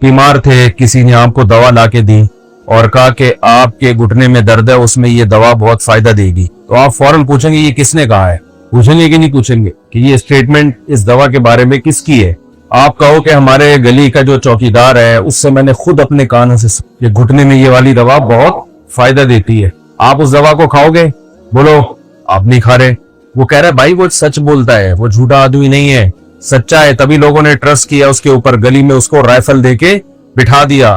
बीमार थे, किसी ने आपको दवा ला के दी और कहा कि आपके घुटने में दर्द है, उसमें ये दवा बहुत फायदा देगी, तो आप फौरन पूछेंगे ये किसने कहा है? पूछेंगे कि नहीं पूछेंगे कि ये स्टेटमेंट इस दवा के बारे में किसकी है? आप कहो कि हमारे गली का जो चौकीदार है उससे मैंने खुद अपने कानों से ये घुटने में ये वाली दवा बहुत फायदा देती है, आप उस दवा को खाओगे? बोलो आप नहीं खा रहे। वो कह रहा है भाई वो सच बोलता है, वो झूठा आदमी नहीं है, सच्चा है, तभी लोगों ने ट्रस्ट किया उसके ऊपर, गली में उसको राइफल देके बिठा दिया।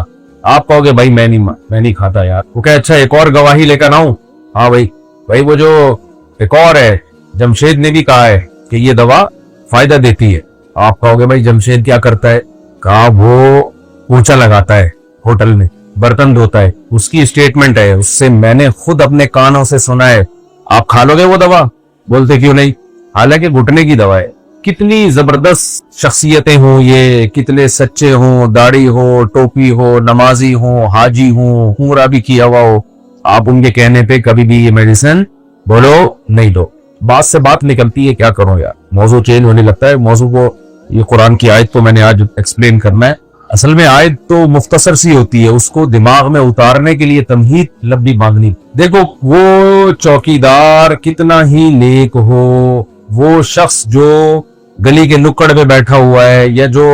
आप कहोगे भाई मैं नहीं खाता यार। वो कहे अच्छा एक और गवाही लेकर आऊं? हाँ भाई वो जो एक और है जमशेद ने भी कहा है कि ये दवा फायदा देती है। आप कहोगे भाई जमशेद क्या करता है? कहा वो पोछा लगाता है होटल में, बर्तन धोता है, उसकी स्टेटमेंट है, उससे मैंने खुद अपने कानों से सुना है। आप खा लोगे वो दवा? बोलते क्यों नहीं, हालांकि घुटने की दवा है। कितनी जबरदस्त शख्सियतें हों ये, कितने सच्चे हों, दाढ़ी हो, टोपी हो, नमाजी हो, हाजी हो, उम्रा भी किया हुआ हो, आप उनके कहने पे कभी भी ये मेडिसिन बोलो नहीं दो। बात से बात निकलती है, क्या करो यार, मौजू चेंज होने लगता है। मौजू को ये कुरान की आयत को मैंने आज एक्सप्लेन करना है। असल में आयत तो मुख्तसर सी होती है, उसको दिमाग में उतारने के लिए तमहीद लंबी मांगनी। देखो वो चौकीदार कितना ही नेक हो, वो शख्स जो गली के नुक्कड़ पे बैठा हुआ है या जो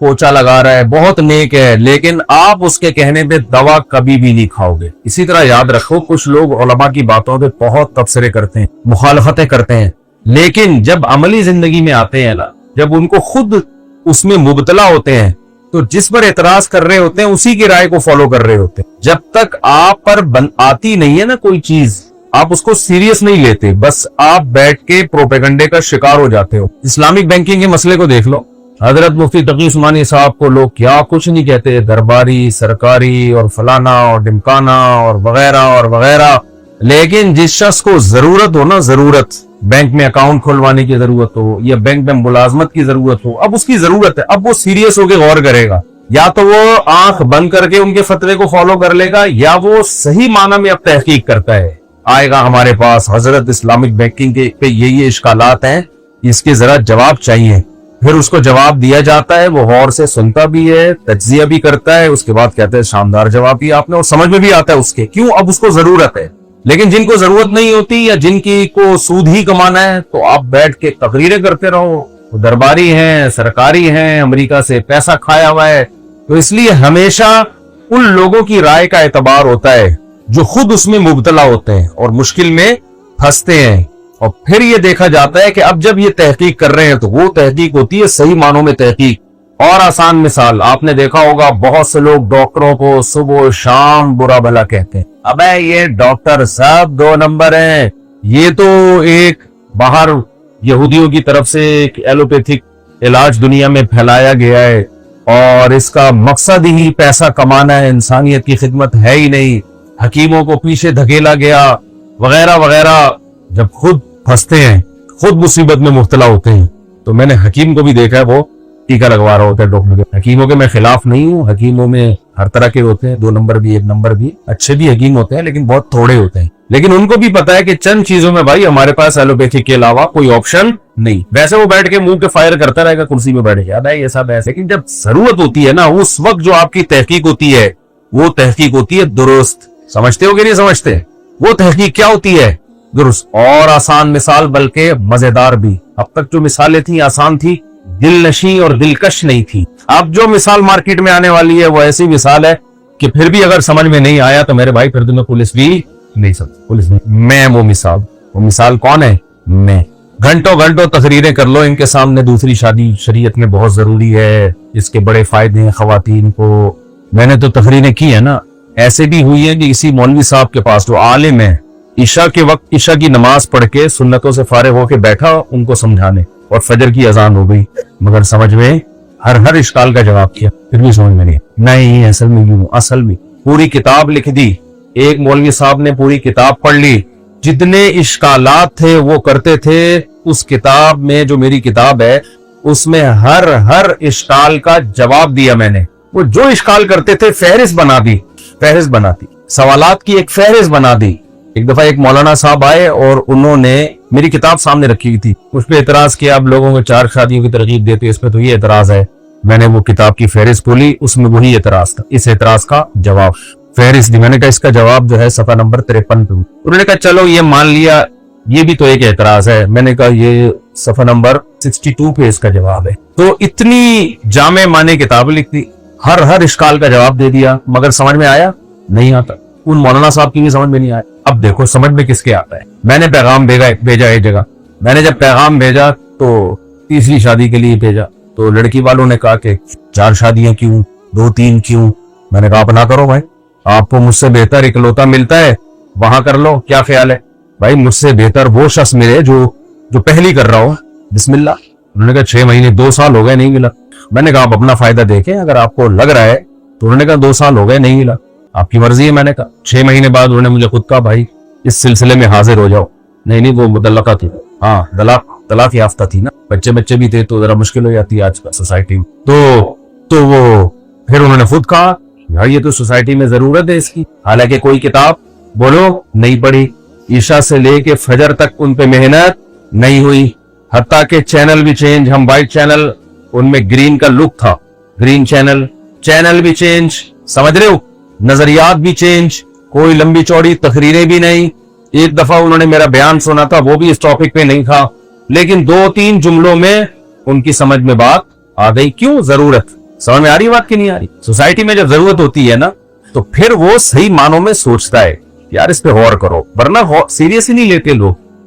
पोछा लगा रहा है बहुत नेक है, लेकिन आप उसके कहने पे दवा कभी भी नहीं खाओगे। इसी तरह याद रखो कुछ लोग उलमा की बातों पे बहुत तबसरे करते हैं, मुखालफतें करते हैं, लेकिन जब अमली जिंदगी में आते हैं ना, जब उनको खुद उसमें मुबतला होते हैं, तो जिस पर एतराज कर रहे होते हैं उसी की राय को फॉलो कर रहे होते हैं। जब तक आप पर आती नहीं है ना कोई चीज, आप उसको सीरियस नहीं लेते, बस आप बैठ के प्रोपेगंडे का शिकार हो जाते हो। इस्लामिक बैंकिंग के मसले को देख लो, हजरत मुफ्ती तकी उस्मानी साहब को लोग क्या कुछ नहीं कहते, दरबारी, सरकारी और फलाना और डिमकाना और वगैरह, लेकिन जिस शख्स को जरूरत हो ना, जरूरत बैंक में अकाउंट खुलवाने की जरूरत हो या बैंक में मुलाजमत की जरूरत हो, अब उसकी जरूरत है, अब वो सीरियस होकर गौर करेगा। या तो वो आंख बंद करके उनके फतवे को फॉलो कर लेगा, या वो सही माना में अब तहकीक करता है, आएगा हमारे पास हजरत इस्लामिक बैंकिंग के पे ये इश्कालात हैं, इसके जरा जवाब चाहिए। फिर उसको जवाब दिया जाता है, वो गौर से सुनता भी है, तज्जिया भी करता है, उसके बाद कहते हैं शानदार जवाब दिया आपने, और समझ में भी आता है उसके क्यों, अब उसको जरूरत है। लेकिन जिनको जरूरत नहीं होती या जिनकी को सूद ही कमाना है, तो आप बैठ के तकरीरें करते रहो, वो दरबारी हैं, सरकारी हैं, अमेरिका से पैसा खाया हुआ है। तो इसलिए हमेशा उन लोगों की राय का एतबार होता है जो खुद उसमें मुबतला होते हैं और मुश्किल में फंसते हैं, और फिर ये देखा जाता है कि अब जब ये तहकीक कर रहे हैं तो वो तहकीक होती है सही मानों में तहकीक। और आसान मिसाल आपने देखा होगा, बहुत से लोग डॉक्टरों को सुबह शाम बुरा भला कहते हैं, अबे ये डॉक्टर सब 2 नंबर हैं, ये तो एक बाहर यहूदियों की तरफ से एक एलोपैथिक इलाज दुनिया में फैलाया गया है और इसका मकसद ही पैसा कमाना है, इंसानियत की खिदमत है ही नहीं, हकीमों को पीछे धकेला गया वगैरह। जब खुद फंसते हैं, खुद मुसीबत में मुब्तला होते हैं, तो मैंने हकीम को भी देखा है वो टीका लगवा रहा होता है डॉक्टर के। हकीमों के मैं खिलाफ नहीं हूँ, हकीमों में हर तरह के होते हैं, 2 नंबर भी 1 नंबर भी, अच्छे भी हकीम होते हैं, लेकिन बहुत थोड़े होते हैं। लेकिन उनको भी पता है कि चंद चीजों में भाई हमारे पास एलोपैथिक के अलावा कोई ऑप्शन नहीं। वैसे वो बैठ के मुंह के फायर करता रहेगा कुर्सी में बैठ के, भाई ये सब ऐसे, लेकिन जब जरूरत होती है ना, उस वक्त जो आपकी तहकीक होती है वो तहकीक होती है दुरुस्त। समझते हो कि नहीं समझते? वो तहकीक क्या होती है? दुरुस्त। और आसान मिसाल बल्कि मजेदार भी। अब तक जो मिसालें थी आसान थी, दिलनशी और दिलकश नहीं थी। अब जो मिसाल मार्केट में आने वाली है वो ऐसी मिसाल है कि फिर भी अगर समझ में नहीं आया तो मेरे भाई फिर तुम्हें पुलिस भी नहीं समझ, पुलिस नहीं, मैं वो मिसाल कौन है? मैं। घंटों तकरीरें कर लो इनके सामने, दूसरी शादी शरीयत में बहुत जरूरी है, इसके बड़े फायदे हैं खवातीन को। मैंने तो तकरीरें की है ना, ऐसे भी हुई है कि इसी मौलवी साहब के पास जो आलिम है, ईशा के वक्त ईशा की नमाज पढ़ के सुन्नतों से फारिग होके बैठा उनको समझाने, और फजर की अजान हो गई, मगर समझ में हर इश्काल का जवाब किया, फिर भी समझ में नहीं असल में यूं, असल में पूरी किताब लिख दी। एक मौलवी साहब ने पूरी किताब पढ़ ली, जितने इश्कालात थे वो करते थे। उस किताब में जो मेरी किताब है उसमें हर इश्काल का जवाब दिया मैंने। वो जो इश्काल करते थे फहरिस्त बना दी, सवालात की एक फहरिस्त बना दी। एक दफा एक मौलाना साहब आए और उन्होंने मेरी किताब सामने रखी हुई थी, उस पर एतराज किया, आप लोगों को 4 शादियों की तरकीब देते हो, इस पे तो ये एतराज है। میں نے وہ کتاب کی فہرست کھولی, اس میں وہی اعتراض تھا, اس اعتراض کا جواب فہرست دی. میں نے کہا اس کا جواب جو ہے صفحہ نمبر 53 پہ. انہوں نے کہا چلو یہ مان لیا, یہ بھی تو ایک اعتراض ہے. میں نے کہا یہ صفحہ نمبر 62 پہ اس کا جواب ہے. تو اتنی جامع معنی کتاب لکھ دی, ہر اشکال کا جواب دے دیا, مگر سمجھ میں آیا نہیں آتا. ان مولانا صاحب کی بھی سمجھ میں نہیں آیا. اب دیکھو سمجھ میں کس کے آتا ہے. میں نے پیغام بھیجا ایک جگہ, میں نے جب پیغام بھیجا تو تیسری شادی کے لیے بھیجا, تو لڑکی والوں نے کہا کہ 4 شادیاں کیوں, 2-3 کیوں. میں نے کہا آپ نہ کرو بھائی, آپ کو مجھ سے بہتر اکلوتا ملتا ہے, وہاں کر لو, کیا خیال ہے بھائی. مجھ سے بہتر وہ شخص ملے جو پہلی کر رہا ہو, بسم اللہ. انہوں نے کہا 6 مہینے 2 سال ہو گئے نہیں ملا. میں نے کہا آپ اپنا فائدہ دیکھیں, اگر آپ کو لگ رہا ہے تو. انہوں نے کہا 2 سال ہو گئے نہیں ملا, آپ کی مرضی ہے. میں نے کہا 6 مہینے بعد انہوں نے مجھے خود کہا بھائی اس سلسلے میں حاضر ہو جاؤ. نہیں وہ مطلقہ تھی, ہاں طلاق یافتہ تھی نا, بچے بھی تھے تو ذرا مشکل ہو جاتی ہے آج کل سوسائٹی میں. تو وہ پھر انہوں نے خود کہا یار یہ تو سوسائٹی میں ضرورت ہے اس کی. حالانکہ کوئی کتاب بولو نہیں پڑھی, عشاء سے لے کے فجر تک ان پہ محنت نہیں ہوئی, حتیٰ کہ چینل بھی چینج. ہم وائٹ چینل, ان میں گرین کا لک تھا, گرین چینل بھی چینج, سمجھ رہے ہو, نظریات بھی چینج, کوئی لمبی چوڑی تقریریں بھی نہیں. ایک دفعہ انہوں نے میرا بیان سنا تھا, وہ بھی اس ٹاپک پہ نہیں تھا, لیکن 2-3 جملوں میں ان کی سمجھ میں بات آ گئی. کیوں ضرورت, سمجھ میں آ رہی بات کی نہیں آ رہی. سوسائٹی میں جب ضرورت ہوتی ہے نا تو پھر وہ صحیح معنوں میں سوچتا ہے یار اس پہ غور کرو, ورنہ سیریس ہی نہیں لیتے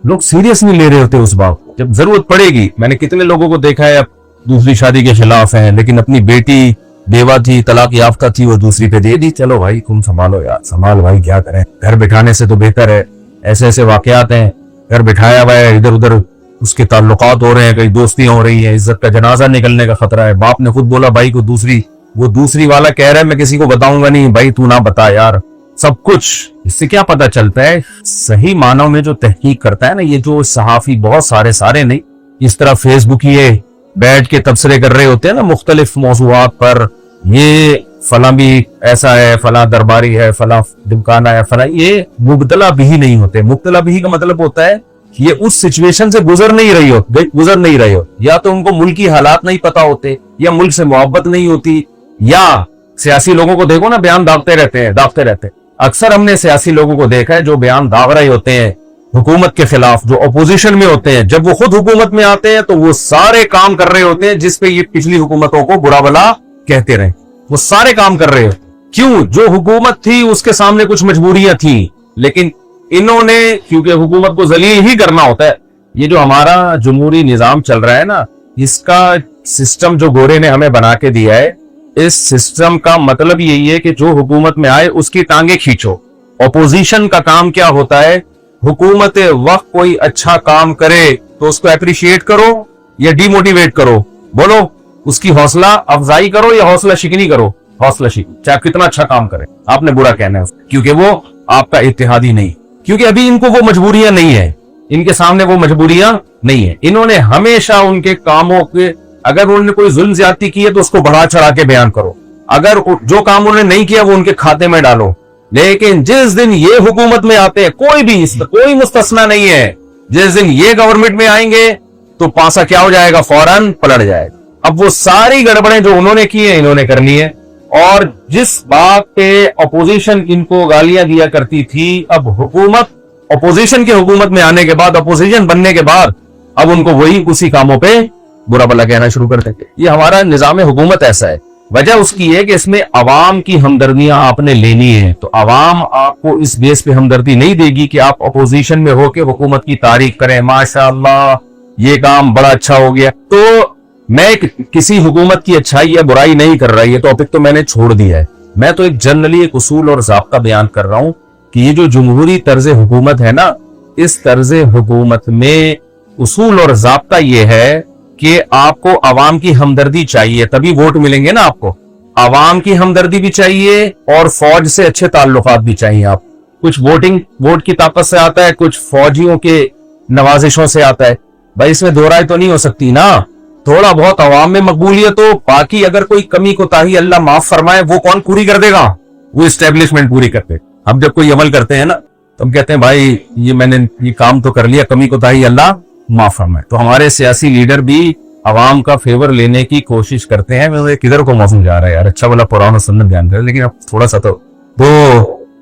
لوگ سیریس نہیں لے رہے ہوتے اس بات کو جب ضرورت پڑے گی. میں نے کتنے لوگوں کو دیکھا ہے اب دوسری شادی کے خلاف ہیں, لیکن اپنی بیٹی بیوہ تھی, طلاق یافتہ تھی, وہ دوسری پہ دے دی. چلو بھائی تم سنبھالو یار, سنبھال بھائی, کیا کریں, گھر بٹھانے سے تو بہتر ہے. ایسے واقعات ہیں, گھر بٹھایا ہوا ہے, ادھر اس کے تعلقات ہو رہے ہیں, کئی دوستیاں ہو رہی ہیں, عزت کا جنازہ نکلنے کا خطرہ ہے. باپ نے خود بولا بھائی کو وہ دوسری والا کہہ رہا ہے میں کسی کو بتاؤں گا نہیں. بھائی تو نہ بتا یار, سب کچھ. اس سے کیا پتا چلتا ہے صحیح معنوں میں جو تحقیق کرتا ہے نا, یہ جو صحافی بہت سارے نہیں, اس طرح فیس بک یہ بیٹھ کے تبصرے کر رہے ہوتے ہیں نا مختلف موضوعات پر, یہ فلاں بھی ایسا ہے, فلاں درباری ہے, فلاں دمکانہ ہے, فلاں, یہ مبتلا بھی نہیں ہوتے. مبتلا بھی کا مطلب ہوتا ہے یہ اس سچویشن سے گزر نہیں رہے ہو, یا تو ان کو ملکی حالات نہیں پتا ہوتے, یا ملک سے محبت نہیں ہوتی, یا سیاسی لوگوں کو دیکھو نا بیان داغتے رہتے. اکثر ہم نے سیاسی لوگوں کو دیکھا ہے جو بیان داغ رہے ہوتے ہیں حکومت کے خلاف, جو اپوزیشن میں ہوتے ہیں, جب وہ خود حکومت میں آتے ہیں تو وہ سارے کام کر رہے ہوتے ہیں جس پہ یہ پچھلی حکومتوں کو برا بلا کہتے رہے. وہ سارے کام کر رہے ہو. کیوں؟ جو حکومت تھی اس کے سامنے کچھ مجبوریاں تھیں, لیکن انہوں نے, کیونکہ حکومت کو ذلیل ہی کرنا ہوتا ہے. یہ جو ہمارا جمہوری نظام چل رہا ہے نا, اس کا سسٹم جو گورے نے ہمیں بنا کے دیا ہے, اس سسٹم کا مطلب یہی ہے کہ جو حکومت میں آئے اس کی ٹانگیں کھینچو. اپوزیشن کا کام کیا ہوتا ہے, حکومت وقت کوئی اچھا کام کرے تو اس کو اپریشیٹ کرو یا ڈی موٹیویٹ کرو, بولو اس کی حوصلہ افزائی کرو یا حوصلہ شکنی کرو. حوصلہ شکنی, چاہے کتنا اچھا کام کرے آپ نے برا کہنا ہے, کیونکہ وہ آپ کا اتحادی نہیں, کیونکہ ابھی ان کو وہ مجبوریاں نہیں ہے, ان کے سامنے وہ مجبوریاں نہیں ہے. انہوں نے ہمیشہ ان کے کاموں کے, اگر انہوں نے کوئی ظلم زیادتی کی ہے تو اس کو بڑھا چڑھا کے بیان کرو, اگر جو کام انہوں نے نہیں کیا وہ ان کے کھاتے میں ڈالو. لیکن جس دن یہ حکومت میں آتے ہیں, کوئی مستثنا نہیں ہے, جس دن یہ گورنمنٹ میں آئیں گے تو پاسا کیا ہو جائے گا, فوراً پلٹ جائے گا. اب وہ ساری گڑبڑیں جو انہوں نے کی ہیں انہوں نے کرنی ہے. اور جس بات پہ اپوزیشن ان کو گالیاں دیا کرتی تھی, اب حکومت, اپوزیشن کے حکومت میں آنے کے بعد, اپوزیشن بننے کے بعد, اب ان کو وہی اسی کاموں پہ برا بلا کہنا شروع کر دیں گے. یہ ہمارا نظام حکومت ایسا ہے. وجہ اس کی ہے کہ اس میں عوام کی ہمدردیاں آپ نے لینی ہے, تو عوام آپ کو اس بیس پہ ہمدردی نہیں دے گی کہ آپ اپوزیشن میں ہو کے حکومت کی تعریف کریں, ماشاءاللہ یہ کام بڑا اچھا ہو گیا. تو میں کسی حکومت کی اچھائی یا برائی نہیں کر رہا, یہ ٹاپک تو میں نے چھوڑ دیا ہے. میں تو ایک جنرلی ایک اصول اور ضابطہ بیان کر رہا ہوں کہ یہ جو جمہوری طرز حکومت ہے نا, اس طرز حکومت میں اصول اور ضابطہ یہ ہے کہ آپ کو عوام کی ہمدردی چاہیے, تبھی ووٹ ملیں گے نا آپ کو. عوام کی ہمدردی بھی چاہیے اور فوج سے اچھے تعلقات بھی چاہیے. آپ کچھ ووٹ کی طاقت سے آتا ہے, کچھ فوجیوں کے نوازشوں سے آتا ہے. بھائی اس میں دو رائے تو نہیں ہو سکتی نا. تھوڑا بہت عوام میں مقبولیت ہو, باقی اگر کوئی کمی کوتاہی اللہ معاف فرمائے, وہ کون پوری کر دے گا؟ وہ اسٹیبلشمنٹ پوری کرتے. ہم جب کوئی عمل کرتے ہیں نا تو ہم کہتے ہیں بھائی یہ میں نے یہ کام تو کر لیا, کمی کوتاہی اللہ معاف فرمائے. تو ہمارے سیاسی لیڈر بھی عوام کا فیور لینے کی کوشش کرتے ہیں. کدھر کو موسم جا رہا ہے یار, اچھا والا قرآن و سنت بیان کر, لیکن اب تھوڑا سا تو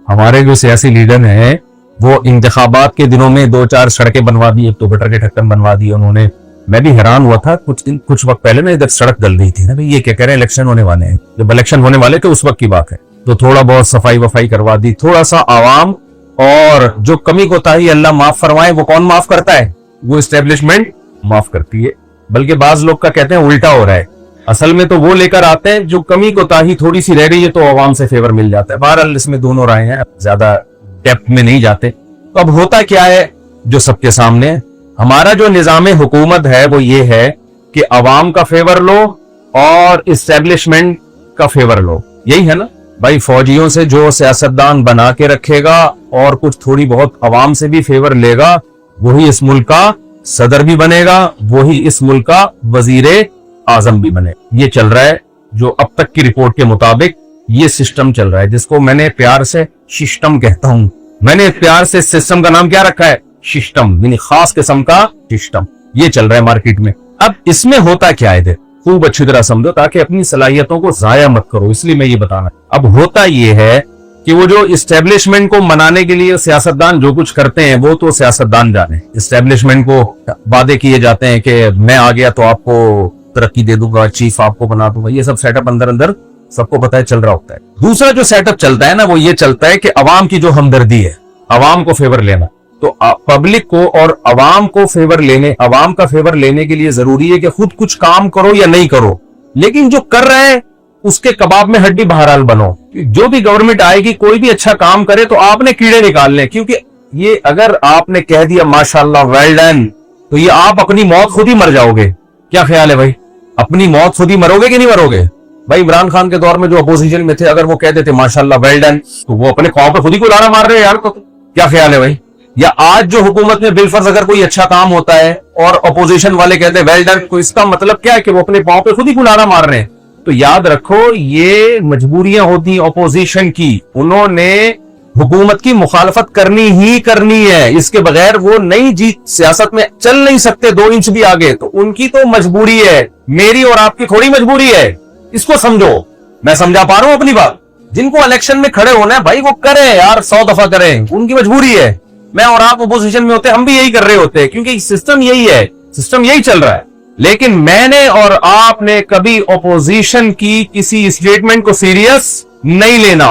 ہمارے جو سیاسی لیڈر ہیں وہ انتخابات کے دنوں میں 2-4 سڑکیں بنوا دی, ایک تو بٹر کے ڈھکن بنوا دی انہوں نے. میں بھی حیران ہوا تھا کچھ وقت پہلے نا ادھر سڑک گل رہی تھی نا, یہ کیا کہہ رہے ہیں الیکشن ہونے والے ہیں, جب الیکشن ہونے والے تھے اس وقت کی بات ہے, تو تھوڑا بہت صفائی وفائی کروا دی. تھوڑا سا عوام اور جو کمی کوتاہی اللہ معاف فرمائے, وہ کون معاف کرتا ہے؟ وہ اسٹیبلشمنٹ معاف کرتی ہے. بلکہ بعض لوگ کا کہتے ہیں الٹا ہو رہا ہے, اصل میں تو وہ لے کر آتے ہیں جو کمی کوتاہی تھوڑی سی رہ رہی ہے تو عوام سے فیور مل جاتا ہے. بہرحال اس میں دونوں رائے ہیں, زیادہ ڈیپتھ میں نہیں جاتے. تو اب ہوتا کیا ہے جو سب کے سامنے, ہمارا جو نظام حکومت ہے وہ یہ ہے کہ عوام کا فیور لو اور اسٹیبلشمنٹ کا فیور لو. یہی ہے نا بھائی, فوجیوں سے جو سیاستدان بنا کے رکھے گا اور کچھ تھوڑی بہت عوام سے بھی فیور لے گا, وہی اس ملک کا صدر بھی بنے گا, وہی اس ملک کا وزیر اعظم بھی بنے. یہ چل رہا ہے جو اب تک کی رپورٹ کے مطابق یہ سسٹم چل رہا ہے, جس کو میں نے پیار سے سسٹم کہتا ہوں. میں نے پیار سے سسٹم کا نام کیا رکھا ہے؟ سسٹم, یعنی خاص قسم کا سسٹم. یہ چل رہا ہے مارکیٹ میں. اب اس میں ہوتا کیا ہے, خوب اچھی طرح سمجھو تاکہ اپنی صلاحیتوں کو ضائع مت کرو, اس لیے میں یہ بتانا. اب ہوتا یہ ہے کہ وہ جو اسٹیبلشمنٹ کو منانے کے لیے سیاستدان جو کچھ کرتے ہیں وہ تو سیاستدان جانے. اسٹیبلشمنٹ کو وعدے کیے جاتے ہیں کہ میں آ گیا تو آپ کو ترقی دے دوں گا, چیف آپ کو بنا دوں گا. یہ سب سیٹ اپ اندر سب کو پتہ ہے چل رہا ہوتا ہے. دوسرا جو سیٹ اپ چلتا ہے نا وہ یہ چلتا ہے کہ عوام کی جو ہمدردی ہے, عوام کو فیور لینا. تو پبلک کو اور عوام کو فیور لینے, عوام کا فیور لینے کے لیے ضروری ہے کہ خود کچھ کام کرو یا نہیں کرو, لیکن جو کر رہے ہیں اس کے کباب میں ہڈی بہرحال بنو. جو بھی گورنمنٹ آئے گی کوئی بھی اچھا کام کرے تو آپ نے کیڑے نکالنے, کیونکہ یہ اگر آپ نے کہہ دیا ماشاءاللہ ویل ڈن, تو یہ آپ اپنی موت خود ہی مر جاؤ گے. کیا خیال ہے بھائی, اپنی موت خود ہی مرو گے کہ نہیں مرو گے؟ بھائی عمران خان کے دور میں جو اپوزیشن میں تھے, اگر وہ کہتے تھے ماشاءاللہ ویل ڈن, تو وہ اپنے قوم پہ خود ہی کو لارا مار رہے ہیں یار. تو کیا خیال ہے بھائی؟ یا آج جو حکومت میں بالفرض اگر کوئی اچھا کام ہوتا ہے اور اپوزیشن والے کہتے ہیں ویل ڈن, تو اس کا مطلب کیا ہے کہ وہ اپنے پاؤں پہ خود ہی گلارا مار رہے ہیں. تو یاد رکھو یہ مجبوریاں ہوتی اپوزیشن کی, انہوں نے حکومت کی مخالفت کرنی ہی کرنی ہے, اس کے بغیر وہ نہیں جیت, سیاست میں چل نہیں سکتے 2 انچ بھی آگے. تو ان کی تو مجبوری ہے, میری اور آپ کی تھوڑی مجبوری ہے. اس کو سمجھو, میں سمجھا پا رہا ہوں اپنی بات. جن کو الیکشن میں کھڑے ہونا ہے بھائی وہ کریں یار, 100 دفعہ کریں, ان کی مجبوری ہے. میں اور آپ اپوزیشن میں ہوتے ہم بھی یہی کر رہے ہوتے, کیونکہ سسٹم یہی ہے, سسٹم یہی چل رہا ہے. لیکن میں نے اور آپ نے کبھی اپوزیشن کی کسی اسٹیٹمنٹ کو سیریس نہیں لینا.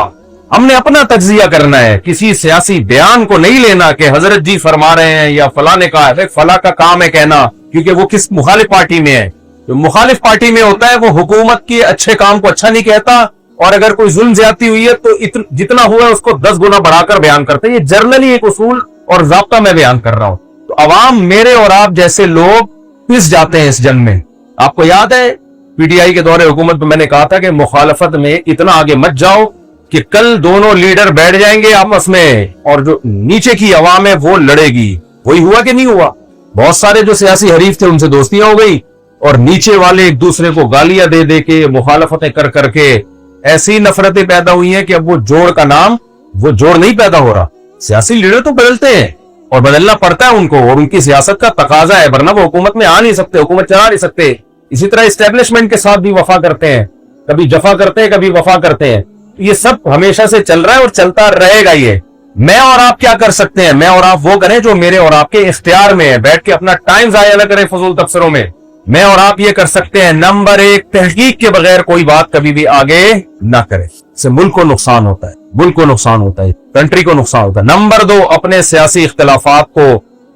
ہم نے اپنا تجزیہ کرنا ہے, کسی سیاسی بیان کو نہیں لینا کہ حضرت جی فرما رہے ہیں یا فلاں نے کہا ہے. فلاں کا کام ہے کہنا, کیونکہ وہ کس مخالف پارٹی میں ہے. جو مخالف پارٹی میں ہوتا ہے وہ حکومت کے اچھے کام کو اچھا نہیں کہتا, اور اگر کوئی ظلم زیادتی ہوئی ہے تو جتنا ہوا ہے اس کو 10 گنا بڑھا کر بیان کرتے ہیں. یہ جرنلی ایک اصول اور ضابطہ میں بیان کر رہا ہوں. تو عوام, میرے اور آپ جیسے لوگ پس جاتے ہیں اس جنگ میں. آپ کو یاد ہے پی ٹی آئی کے دور حکومت میں نے کہا تھا کہ مخالفت میں اتنا آگے مت جاؤ کہ کل دونوں لیڈر بیٹھ جائیں گے آپس میں اور جو نیچے کی عوام ہے وہ لڑے گی. وہی ہوا کہ نہیں ہوا؟ بہت سارے جو سیاسی حریف تھے ان سے دوستیاں ہو گئی, اور نیچے والے ایک دوسرے کو گالیاں دے دے کے, مخالفتیں کر کر کے ایسی نفرتیں پیدا ہوئی ہیں کہ اب وہ جوڑ کا نام, وہ جوڑ نہیں پیدا ہو رہا. سیاسی لیڈر تو بدلتے ہیں اور بدلنا پڑتا ہے ان کو, اور ان کی سیاست کا تقاضا ہے, ورنہ وہ حکومت میں آ نہیں سکتے, حکومت چلا نہیں سکتے. اسی طرح اسٹیبلشمنٹ کے ساتھ بھی وفا کرتے ہیں, کبھی جفا کرتے ہیں کبھی وفا کرتے ہیں. یہ سب ہمیشہ سے چل رہا ہے اور چلتا رہے گا. یہ میں اور آپ کیا کر سکتے ہیں؟ میں اور آپ وہ کریں جو میرے اور آپ کے اختیار میں ہے, بیٹھ کے اپنا ٹائم ضائع نہ کریں فضول تبصروں میں. میں اور آپ یہ کر سکتے ہیں, نمبر 1, تحقیق کے بغیر کوئی بات کبھی بھی آگے نہ کرے, اس سے ملک کو نقصان ہوتا ہے, ملک کو نقصان ہوتا ہے, کنٹری کو نقصان ہوتا ہے. نمبر 2, اپنے سیاسی اختلافات کو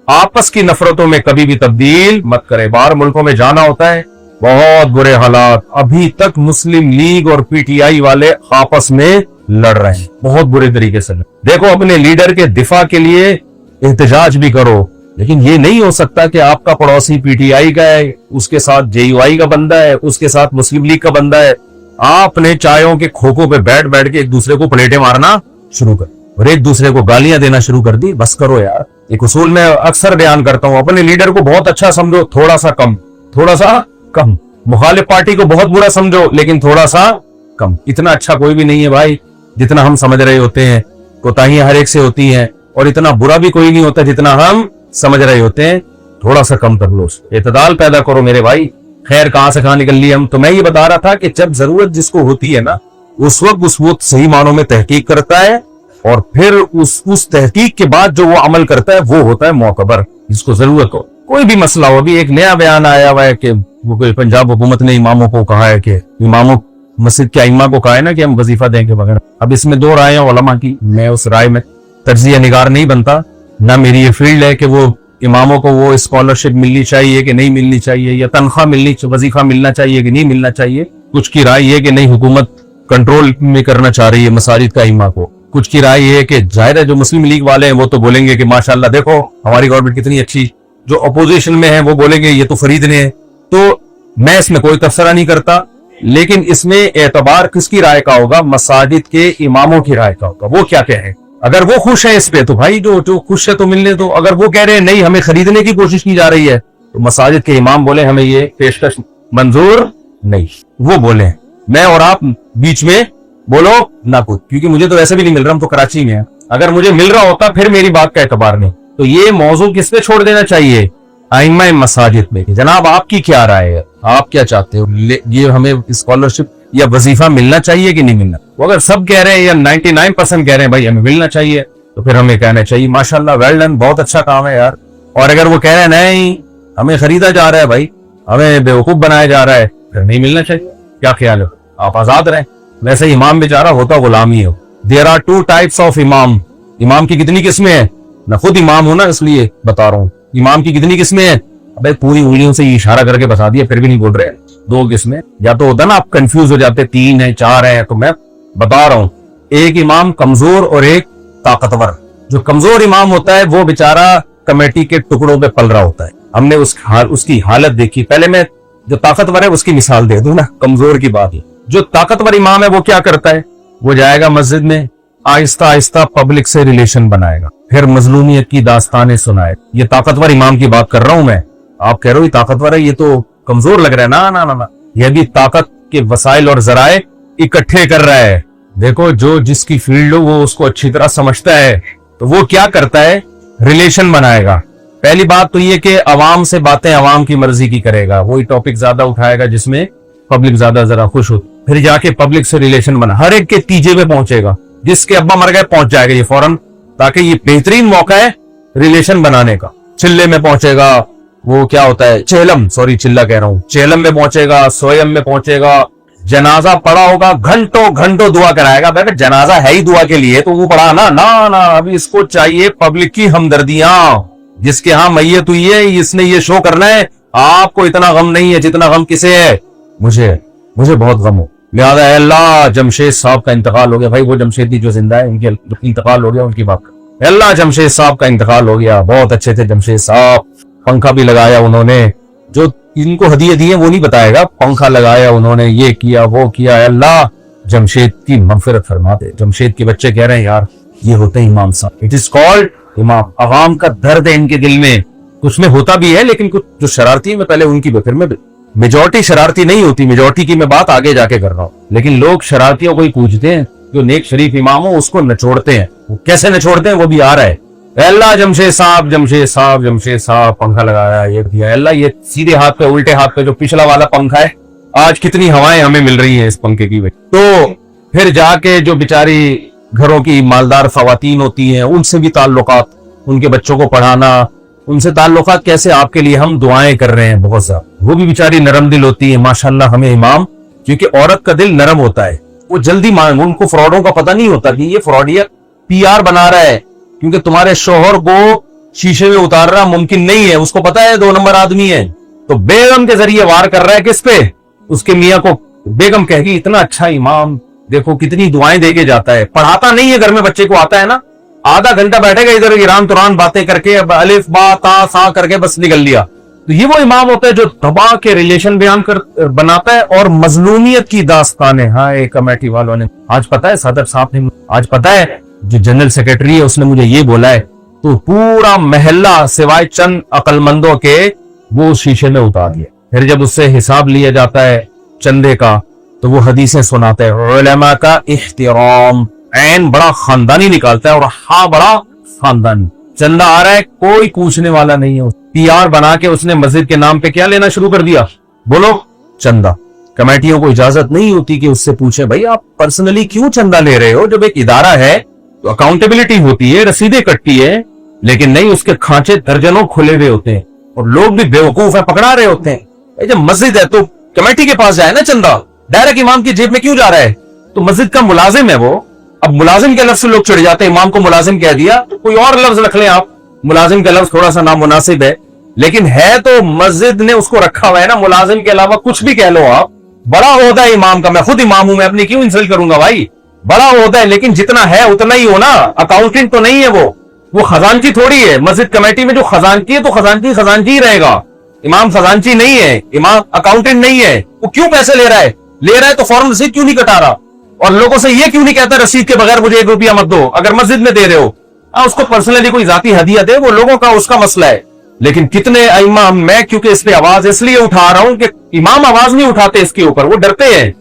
آپس کی نفرتوں میں کبھی بھی تبدیل مت کرے. باہر ملکوں میں جانا ہوتا ہے, بہت برے حالات, ابھی تک مسلم لیگ اور پی ٹی آئی والے آپس میں لڑ رہے ہیں, بہت برے طریقے سے. دیکھو اپنے لیڈر کے دفاع کے لیے احتجاج بھی کرو, لیکن یہ نہیں ہو سکتا کہ آپ کا پڑوسی پی ٹی آئی کا ہے, اس کے ساتھ جے یو آئی کا بندہ ہے, اس کے ساتھ مسلم لیگ کا بندہ ہے, آپ نے چایوں کے کھوکھوں پہ بیٹھ کے ایک دوسرے کو پلیٹیں مارنا شروع کر اور ایک دوسرے کو گالیاں دینا شروع کر دی. بس کرو یار. ایک اصول میں اکثر بیان کرتا ہوں, اپنے لیڈر کو بہت اچھا سمجھو, تھوڑا سا کم. مخالف پارٹی کو بہت برا سمجھو لیکن تھوڑا سا کم. اتنا اچھا کوئی بھی نہیں ہے بھائی جتنا ہم سمجھ رہے ہوتے ہیں. کوتاہیاں ہر ایک سے ہوتی ہیں, اور اتنا برا بھی کوئی نہیں ہوتا جتنا ہم سمجھ رہے ہوتے ہیں. تھوڑا سا کم کر لو, اعتدال پیدا کرو میرے بھائی. خیر کہاں سے کہاں نکل لی ہم. تو میں یہ بتا رہا تھا کہ جب ضرورت جس کو ہوتی ہے نا اس وقت صحیح معنوں میں تحقیق کرتا ہے, اور پھر اس تحقیق کے بعد جو وہ عمل کرتا ہے وہ ہوتا ہے معتبر, جس کو ضرورت ہو. کوئی بھی مسئلہ ہو, ابھی ایک نیا بیان آیا ہوا ہے کہ وہ کوئی پنجاب حکومت نے اماموں کو کہا ہے کہ اماموں مسجد کے ائمہ کو کہا ہے نا کہ ہم وظیفہ دیں گے وغیرہ. اب اس میں دو رائے ہیں علماء کی, میں اس رائے میں تجزیہ نگار نہیں بنتا, نہ میری یہ فیلڈ ہے کہ وہ اماموں کو وہ اسکالرشپ ملنی چاہیے کہ نہیں ملنی چاہیے, یا تنخواہ وظیفہ ملنا چاہیے کہ نہیں ملنا چاہیے. کچھ کی رائے یہ کہ نہیں حکومت کنٹرول میں کرنا چاہ رہی ہے مساجد کا ائمہ کو. کچھ کی رائے یہ کہ ظاہر ہے جو مسلم لیگ والے ہیں وہ تو بولیں گے کہ ماشاءاللہ دیکھو ہماری گورنمنٹ کتنی اچھی, جو اپوزیشن میں ہیں وہ بولیں گے یہ تو خریدنے ہیں. تو میں اس میں کوئی تبصرہ نہیں کرتا, لیکن اس میں اعتبار کس کی رائے کا ہوگا؟ مساجد کے اماموں کی رائے کا ہوگا. وہ کیا کہیں, اگر وہ خوش ہیں اس پہ تو بھائی جو خوش ہے تو ملنے دو. اگر وہ کہہ رہے ہیں نہیں ہمیں خریدنے کی کوشش کی جا رہی ہے تو مساجد کے امام بولے ہمیں یہ پیشکش منظور نہیں, وہ بولیں. میں اور آپ بیچ میں بولو نہ کچھ, کیونکہ مجھے تو ویسے بھی نہیں مل رہا, ہم تو کراچی میں ہیں. اگر مجھے مل رہا ہوتا پھر میری بات کا اعتبار نہیں. تو یہ موضوع کس پہ چھوڑ دینا چاہیے؟ ائمہ مساجد میں. جناب آپ کی کیا رائے ہے, آپ کیا چاہتے ہو, یہ ہمیں اسکالرشپ یا وظیفہ ملنا چاہیے کہ نہیں ملنا؟ وہ اگر سب کہہ رہے ہیں یا 99% کہہ رہے ہیں بھائی ہمیں ملنا چاہیے تو پھر ہمیں کہنا چاہیے ماشاءاللہ ویل ڈن, بہت اچھا کام ہے یار. اور اگر وہ کہہ رہے ہیں نہیں ہمیں خریدا جا رہا ہے بھائی, ہمیں بیوقوف بنایا جا رہا ہے, پھر نہیں ملنا چاہیے. کیا خیال ہے؟ آپ آزاد رہیں. ویسے امام بیچارہ ہوتا غلامی ہو. دیر آر 2 types of امام. امام کی کتنی قسمیں ہیں؟ میں خود امام ہوں نا اس لیے بتا رہا ہوں. امام کی کتنی قسمیں ہیں؟ ابے پوری انگلیوں سے اشارہ کر کے بتا دیا پھر بھی نہیں بول رہے. 2 قسمیں. یا تو ہوتا نا آپ کنفیوز ہو جاتے 3 ہیں 4 ہیں, تو میں بتا رہا ہوں ایک امام کمزور اور ایک طاقتور. جو کمزور امام ہوتا ہے وہ بیچارہ کمیٹی کے ٹکڑوں پہ پل رہا ہوتا ہے. ہم نے اس کی حالت دیکھی. پہلے میں جو طاقتور ہے اس کی مثال دے دوں نا, کمزور کی بات ہے. جو طاقتور امام ہے وہ کیا کرتا ہے؟ وہ جائے گا مسجد میں, آہستہ آہستہ پبلک سے ریلیشن بنائے گا, پھر مظلومیت کی داستانیں سنائے. یہ طاقتور امام کی بات کر رہا ہوں میں. آپ کہہ رہے ہو یہ طاقتور ہے, یہ تو کمزور لگ رہا ہے. نا نا نا, یہ بھی طاقت کے وسائل اور ذرائع اکٹھے کر رہا ہے. دیکھو جو جس کی فیلڈ ہو وہ اس کو اچھی طرح سمجھتا ہے, تو وہ کیا کرتا ہے؟ ریلیشن بنائے گا. پہلی بات تو یہ کہ عوام سے باتیں عوام کی مرضی کی کرے گا, وہی ٹاپک زیادہ اٹھائے گا جس میں پبلک زیادہ ذرا خوش ہو. پھر جا کے پبلک سے ریلیشن بنا, ہر ایک کے تیجے میں پہنچے گا. جس کے ابا مر گئے پہنچ جائے گا یہ فوراً, تاکہ یہ بہترین موقع ہے ریلیشن بنانے کا. چلے میں پہنچے گا, وہ کیا ہوتا ہے چہلم, سوری چلہ کہہ رہا ہوں, چہلم میں پہنچے گا, سویم میں پہنچے گا. جنازہ پڑا ہوگا, گھنٹوں گھنٹوں دعا کرائے گا. بیٹا جنازہ ہے ہی دعا کے لیے, تو وہ پڑھا نا. ابھی اس کو چاہیے پبلک کی ہمدردیاں. جس کے ہاں میت ہوئی ہے اس نے یہ شو کرنا ہے. آپ کو اتنا غم نہیں ہے جتنا غم کسے ہے؟ مجھے بہت غم ہو. لہٰذا اے اللہ جمشید صاحب کا انتقال ہو گیا. بھائی وہ جمشیدی جو زندہ ہے ان کے انتقال ہو گیا, ان کی بات کر. اے اللہ جمشید صاحب کا انتقال ہو گیا, بہت اچھے تھے جمشید صاحب. پنکھا بھی لگایا انہوں نے, جو ان کو ہدیے دیے وہ نہیں بتائے گا. پنکھا لگایا انہوں نے, یہ کیا وہ کیا. اے اللہ جمشید کی مغفرت فرما دے. جمشید کے بچے کہہ رہے ہیں یار یہ ہوتے ہیں امام صاحب. اٹ از کالڈ امام. عوام کا درد ہے ان کے دل میں, کچھ میں ہوتا بھی ہے, لیکن کچھ جو شرارتی ہے میں پہلے ان کی پھر میں میجورٹی شرارتی نہیں ہوتی. میجورٹی کی میں بات آگے جا کے کر رہا ہوں, لیکن لوگ شرارتیوں کو ہی پوچھتے ہیں. جو نیک شریف امام ہو اس کو نچوڑتے ہیں. وہ کیسے نچوڑتے ہیں وہ بھی آ رہا ہے. اے اللہ جمشید صاحب پنکھا لگایا, یہ دیا. اللہ یہ سیدھے ہاتھ پہ الٹے ہاتھ پہ جو پچھلا والا پنکھا ہے, آج کتنی ہوائیں ہمیں مل رہی ہیں اس پنکھے کی وجہ. تو پھر جا کے جو بیچاری گھروں کی مالدار خواتین ہوتی ہیں ان سے بھی تعلقات, ان کے بچوں کو پڑھانا, ان سے تعلقات کیسے. آپ کے لیے ہم دعائیں کر رہے ہیں بہت زیادہ. وہ بھی بیچاری نرم دل ہوتی ہے ماشاءاللہ. ہمیں امام, کیونکہ عورت کا دل نرم ہوتا ہے, وہ جلدی ان کو فراڈوں کا پتہ نہیں ہوتا کہ یہ فراڈیہ PR بنا رہا ہے, کیونکہ تمہارے شوہر کو شیشے میں اتارنا ممکن نہیں ہے. اس کو پتا ہے 2 نمبر آدمی ہے, تو بیگم کے ذریعے وار کر رہا ہے کس پہ؟ اس کے میاں کو. بیگم کہے گی اتنا اچھا امام دیکھو کتنی دعائیں دے کے جاتا ہے. پڑھاتا نہیں ہے گھر میں, بچے کو آتا ہے نا, آدھا گھنٹہ بیٹھے گا ادھر ایران توران باتیں کر کے, الف با تا سا کر کے بس نکل لیا. تو یہ وہ امام ہوتا ہے جو دبا کے ریلیشن بیان بناتا ہے اور مظلومیت کی داستانیں. ہاں ایک کمیٹی والوں نے آج پتا ہے, صدر صاحب نے آج پتا ہے, جو جنرل سیکرٹری ہے اس نے مجھے یہ بولا ہے, تو پورا محلہ سوائے چند عقل مندوں کے وہ شیشے میں اتار دیا. پھر جب اس سے حساب لیا جاتا ہے چندے کا تو وہ حدیثیں سناتے ہیں. علماء کا احترام, عین بڑا خاندانی نکالتا ہے اور ہاں بڑا خاندانی. چندہ آ رہا ہے, کوئی پوچھنے والا نہیں ہے. PR بنا کے اس نے مسجد کے نام پہ کیا لینا شروع کر دیا؟ बोलो चंदा। कमेटियों को इजाजत नहीं होती कि उससे पूछे भाई आप पर्सनली क्यों चंदा ले रहे हो। जब एक इदारा है तो अकाउंटेबिलिटी होती है, रसीदें कटती है, लेकिन नहीं, उसके खांचे दर्जनों खुले हुए होते हैं और लोग भी बेवकूफ है, पकड़ा रहे होते हैं। जब मस्जिद है तो कमेटी के पास जाए ना चंदा, डायरेक्ट इमाम की जेब में क्यों जा रहा है। तो मस्जिद का मुलाजिम है वो। अब मुलाजिम के लफ्ज से लोग चिढ़ जाते हैं, इमाम को मुलाजिम कह दिया, तो कोई और लफ्ज रख लें आप। मुलाजिम का लफ्ज थोड़ा सा नामुनासिब है, लेकिन है तो मस्जिद ने उसको रखा हुआ है ना, मुलाजिम के अलावा कुछ भी कह लो आप। बड़ा ओहदा है इमाम का, मैं खुद इमाम हूं, मैं अपनी क्यों इंसल्ट करूंगा भाई। बड़ा ओहदा है, लेकिन जितना है उतना ही हो ना। अकाउंटेंट तो नहीं है वो खजानची थोड़ी है। मस्जिद कमेटी में जो खजानची है तो खजानची ही रहेगा। इमाम खजानची नहीं है, इमाम अकाउंटेंट नहीं है। वो क्यों पैसे ले रहा है तो फौरन रसीद क्यों नहीं कटा रहा, और लोगों से ये क्यों नहीं कहता रसीद के बगैर मुझे 1 रुपया मत दो। अगर मस्जिद में दे रहे हो, उसको पर्सनली कोई जाती हदिया दे, वो लोगों का उसका मसला है। लेकिन कितने इमाम, मैं क्योंकि इस पे आवाज इसलिए उठा रहा हूं कि इमाम आवाज नहीं उठाते इसके ऊपर, वो डरते हैं।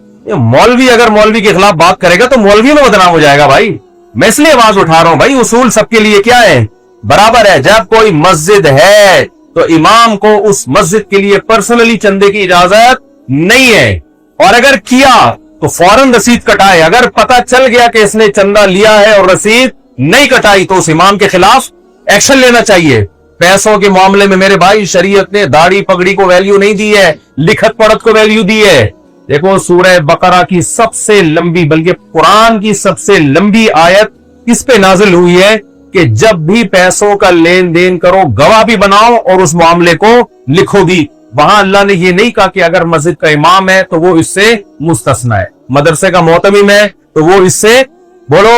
मौलवी अगर मौलवी के खिलाफ बात करेगा तो मौलवी में बदनाम हो जाएगा भाई। मैं इसलिए आवाज उठा रहा हूं भाई, उसूल सबके लिए क्या है, बराबर है। जब कोई मस्जिद है तो इमाम को उस मस्जिद के लिए पर्सनली चंदे की इजाजत नहीं है, और अगर किया तो फौरन रसीद कटाए। अगर पता चल गया कि इसने चंदा लिया है और रसीद नहीं कटाई तो उस इमाम के खिलाफ एक्शन लेना चाहिए। पैसों के मामले में मेरे भाई शरीयत ने दाढ़ी पगड़ी को वैल्यू नहीं दी है, लिखत पढ़त को वैल्यू दी है। देखो सूरह बकरा की सबसे लंबी, बल्कि कुरान की सबसे लंबी आयत किस पे नाजिल हुई है कि जब भी पैसों का लेन देन करो गवाह भी बनाओ और उस मामले को लिखो भी। वहां अल्लाह ने ये नहीं कहा कि अगर मस्जिद का इमाम है तो वो इससे मुस्तस्ना है, मदरसे का मोहतमिम है तो वो इससे बोलो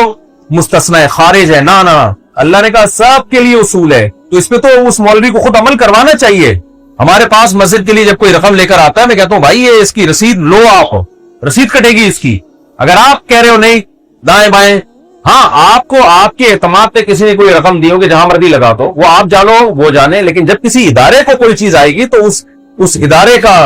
मुस्तस्ना है, खारिज है। ना ना, अल्लाह ने कहा सबके लिए उसूल है। तो इसमें तो उस मौलवी को खुद अमल करवाना चाहिए। हमारे पास मस्जिद के लिए जब कोई रकम लेकर आता है, मैं कहता हूं भाई ये इसकी रसीद लो, आप रसीद कटेगी इसकी। अगर आप कह रहे हो नहीं दाएं बाएं, हाँ आपको आपके एतमाद पे किसी ने कोई रकम दी होगी, जहां मर्जी लगा दो, वो आप जानो वो जाने, लेकिन जब किसी इदारे को कोई चीज आएगी तो उस इदारे का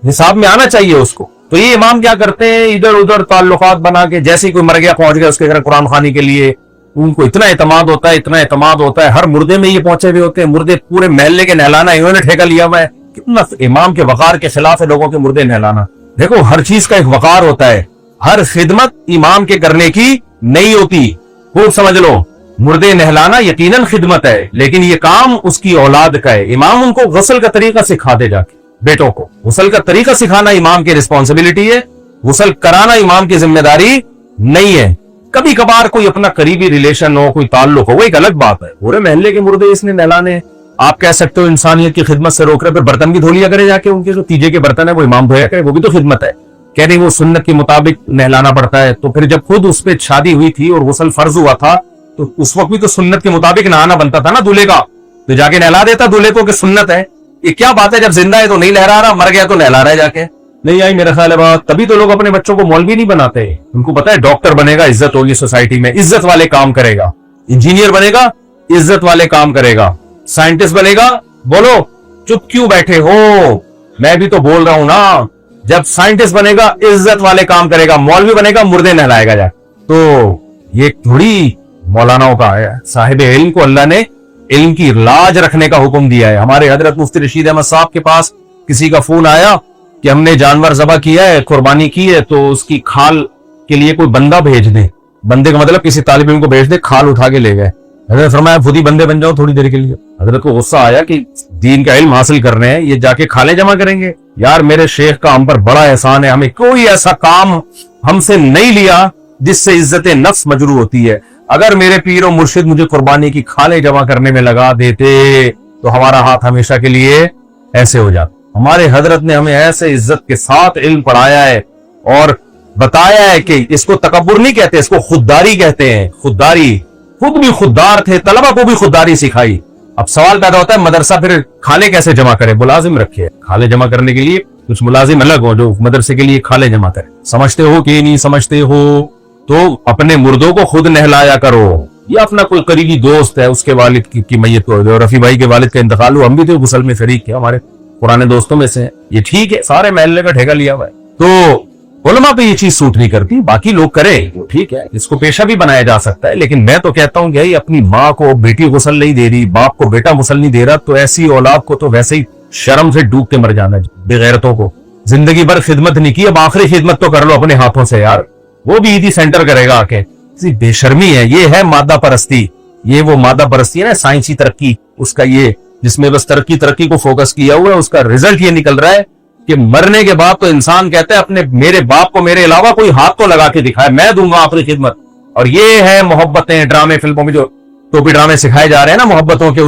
हिसाब में आना चाहिए उसको। तो ये इमाम क्या करते हैं, इधर उधर ताल्लुकात बना के, जैसे ही कोई मर गया पहुंच गया उसके घर कुरान खानी के लिए, उनको इतना एतमाद होता है, इतना एतमाद होता है। हर मुर्दे में ये पहुंचे हुए होते हैं, मुर्दे पूरे महल्ले के नहलाना इन्होंने ठेका लिया हुआ है। कितना इमाम के वकार के खिलाफ है लोगों के मुर्दे नहलाना। देखो हर चीज का एक वकार होता है, हर खिदमत इमाम के करने की नहीं होती, खूब समझ लो। मुर्दे नहलाना यकीनन खिदमत है, लेकिन ये काम उसकी औलाद का है। इमाम उनको गुस्ल का तरीका सिखा दे, जाके बेटों को गुस्ल का तरीका सिखाना इमाम की रिस्पॉन्सिबिलिटी है, गुस्ल कराना इमाम की जिम्मेदारी नहीं है। कभी कभार कोई अपना करीबी रिलेशन हो, कोई ताल्लुक हो, वो एक अलग बात है। पूरे महल्ले के मुर्दे इसने नहलाने, आप कह सकते हो इंसानियत की खिदमत से रोक रहे, फिर बर्तन भी धो लिया करे जाके, उनके जो तीजे के बर्तन है वो इमाम धोया करे, वो भी तो खिदमत है। कह रही वो सुन्नत के मुताबिक नहलाना पड़ता है। तो फिर जब खुद उस पर शादी हुई थी और गुस्ल फर्ज हुआ था तो उस वक्त भी तो सुन्नत के मुताबिक नहाना बनता था ना दूल्हे का, तो जाके नहला देता दूल्हे को कि सुन्नत है। ये क्या बात है, जब जिंदा है तो नहीं लहरा रहा, मर गया तो नहला रहा है जाके। नहीं आई मेरा ख्याल है बात। तभी तो लोग अपने बच्चों को मौलवी नहीं बनाते। उनको पता है डॉक्टर बनेगा इज्जत होगी सोसाइटी में, इज्जत वाले काम करेगा। इंजीनियर बनेगा इज्जत वाले काम करेगा। साइंटिस्ट बनेगा, बोलो चुप क्यों बैठे हो, मैं भी तो बोल रहा हूं ना। जब साइंटिस्ट बनेगा इज्जत वाले काम करेगा, मौलवी बनेगा मुर्दे नहलाएगा जा। तो ये थोड़ी मौलानाओं का है। साहिब इल्म को अल्लाह ने इल्म की लाज रखने का हुक्म दिया है। हमारे हजरत मुफ्ती रशीद अहमद साहब के पास किसी का फोन आया कि हमने जानवर ज़बह किया है, कुर्बानी की है, तो उसकी खाल के लिए कोई बंदा भेज दे। बंदे का मतलब किसी तालिब इल्म को भेज दे, खाल उठा के ले गए। हजरत फरमाया खुद ही बंदे बन जाओ थोड़ी देर के लिए। हजरत को गुस्सा आया कि दीन का इल्म हासिल कर रहे हैं, ये जाके खाले जमा करेंगे। यार मेरे शेख का हम पर बड़ा एहसान है, हमें कोई ऐसा काम हमसे नहीं लिया जिससे इज्जत नफ्स मजरू होती है। अगर मेरे पीर और मुर्शिद मुझे कुर्बानी की खाले जमा करने में लगा देते तो हमारा हाथ हमेशा के लिए ऐसे हो जाता। हमारे हजरत ने हमें ऐसे इज्जत के साथ इल्म पढ़ाया है और बताया है कि इसको तकब्बुर नहीं कहते, इसको खुददारी कहते हैं। खुददारी, खुद भी खुददार थे, तलबा को भी खुददारी सिखाई। अब सवाल पैदा होता है मदरसा फिर खाले कैसे जमा करे, मुलाजिम रखे। खाले जमा करने के लिए कुछ मुलाजिम अलग हो जो मदरसे के लिए खाले जमा करे। समझते हो कि नहीं समझते हो, तो अपने मुर्दों को खुद नहलाया करो। या अपना कोई करीबी दोस्त है उसके वालिद की मैयत को, रफी भाई के वालिद का इंतकाल हुआ, हम भी तो गुस्ल में शरीक है, हमारे पुराने दोस्तों में से, ये ठीक है, सारे महल्ले का ठेका लिया हुआ है। तो उलमा पे ये चीज सूट नहीं करती, बाकी लोग करें वो ठीक है, इसको पेशा भी बनाया जा सकता है। लेकिन मैं तो कहता हूँ कि अपनी माँ को बेटी गुस्ल नहीं दे रही, बाप को बेटा गुस्ल नहीं दे रहा, तो ऐसी औलाद को तो वैसे ही शर्म से डूब के मर जाना बेगैरतों को। जिंदगी भर खिदमत नहीं की, अब आखिरी खिदमत तो कर लो अपने हाथों से यार। वो भी ईदी सेंटर करेगा आके। बेशर्मी है, ये है मादा परस्ती। ये वो मादा परस्ती है ना, साइंसी तरक्की, उसका ये जिसमें बस तरक्की को फोकस किया हुआ है, उसका रिजल्ट ये निकल रहा है कि मरने के बाद तो इंसान कहता है अपने मेरे बाप को मेरे अलावा कोई हाथ तो लगा के दिखाए, मैं दूंगा आखिरी खिदमत। और ये है मोहब्बतें। ड्रामे फिल्मों में जो टोपी ड्रामे सिखाए जा रहे हैं ना मोहब्बतों के,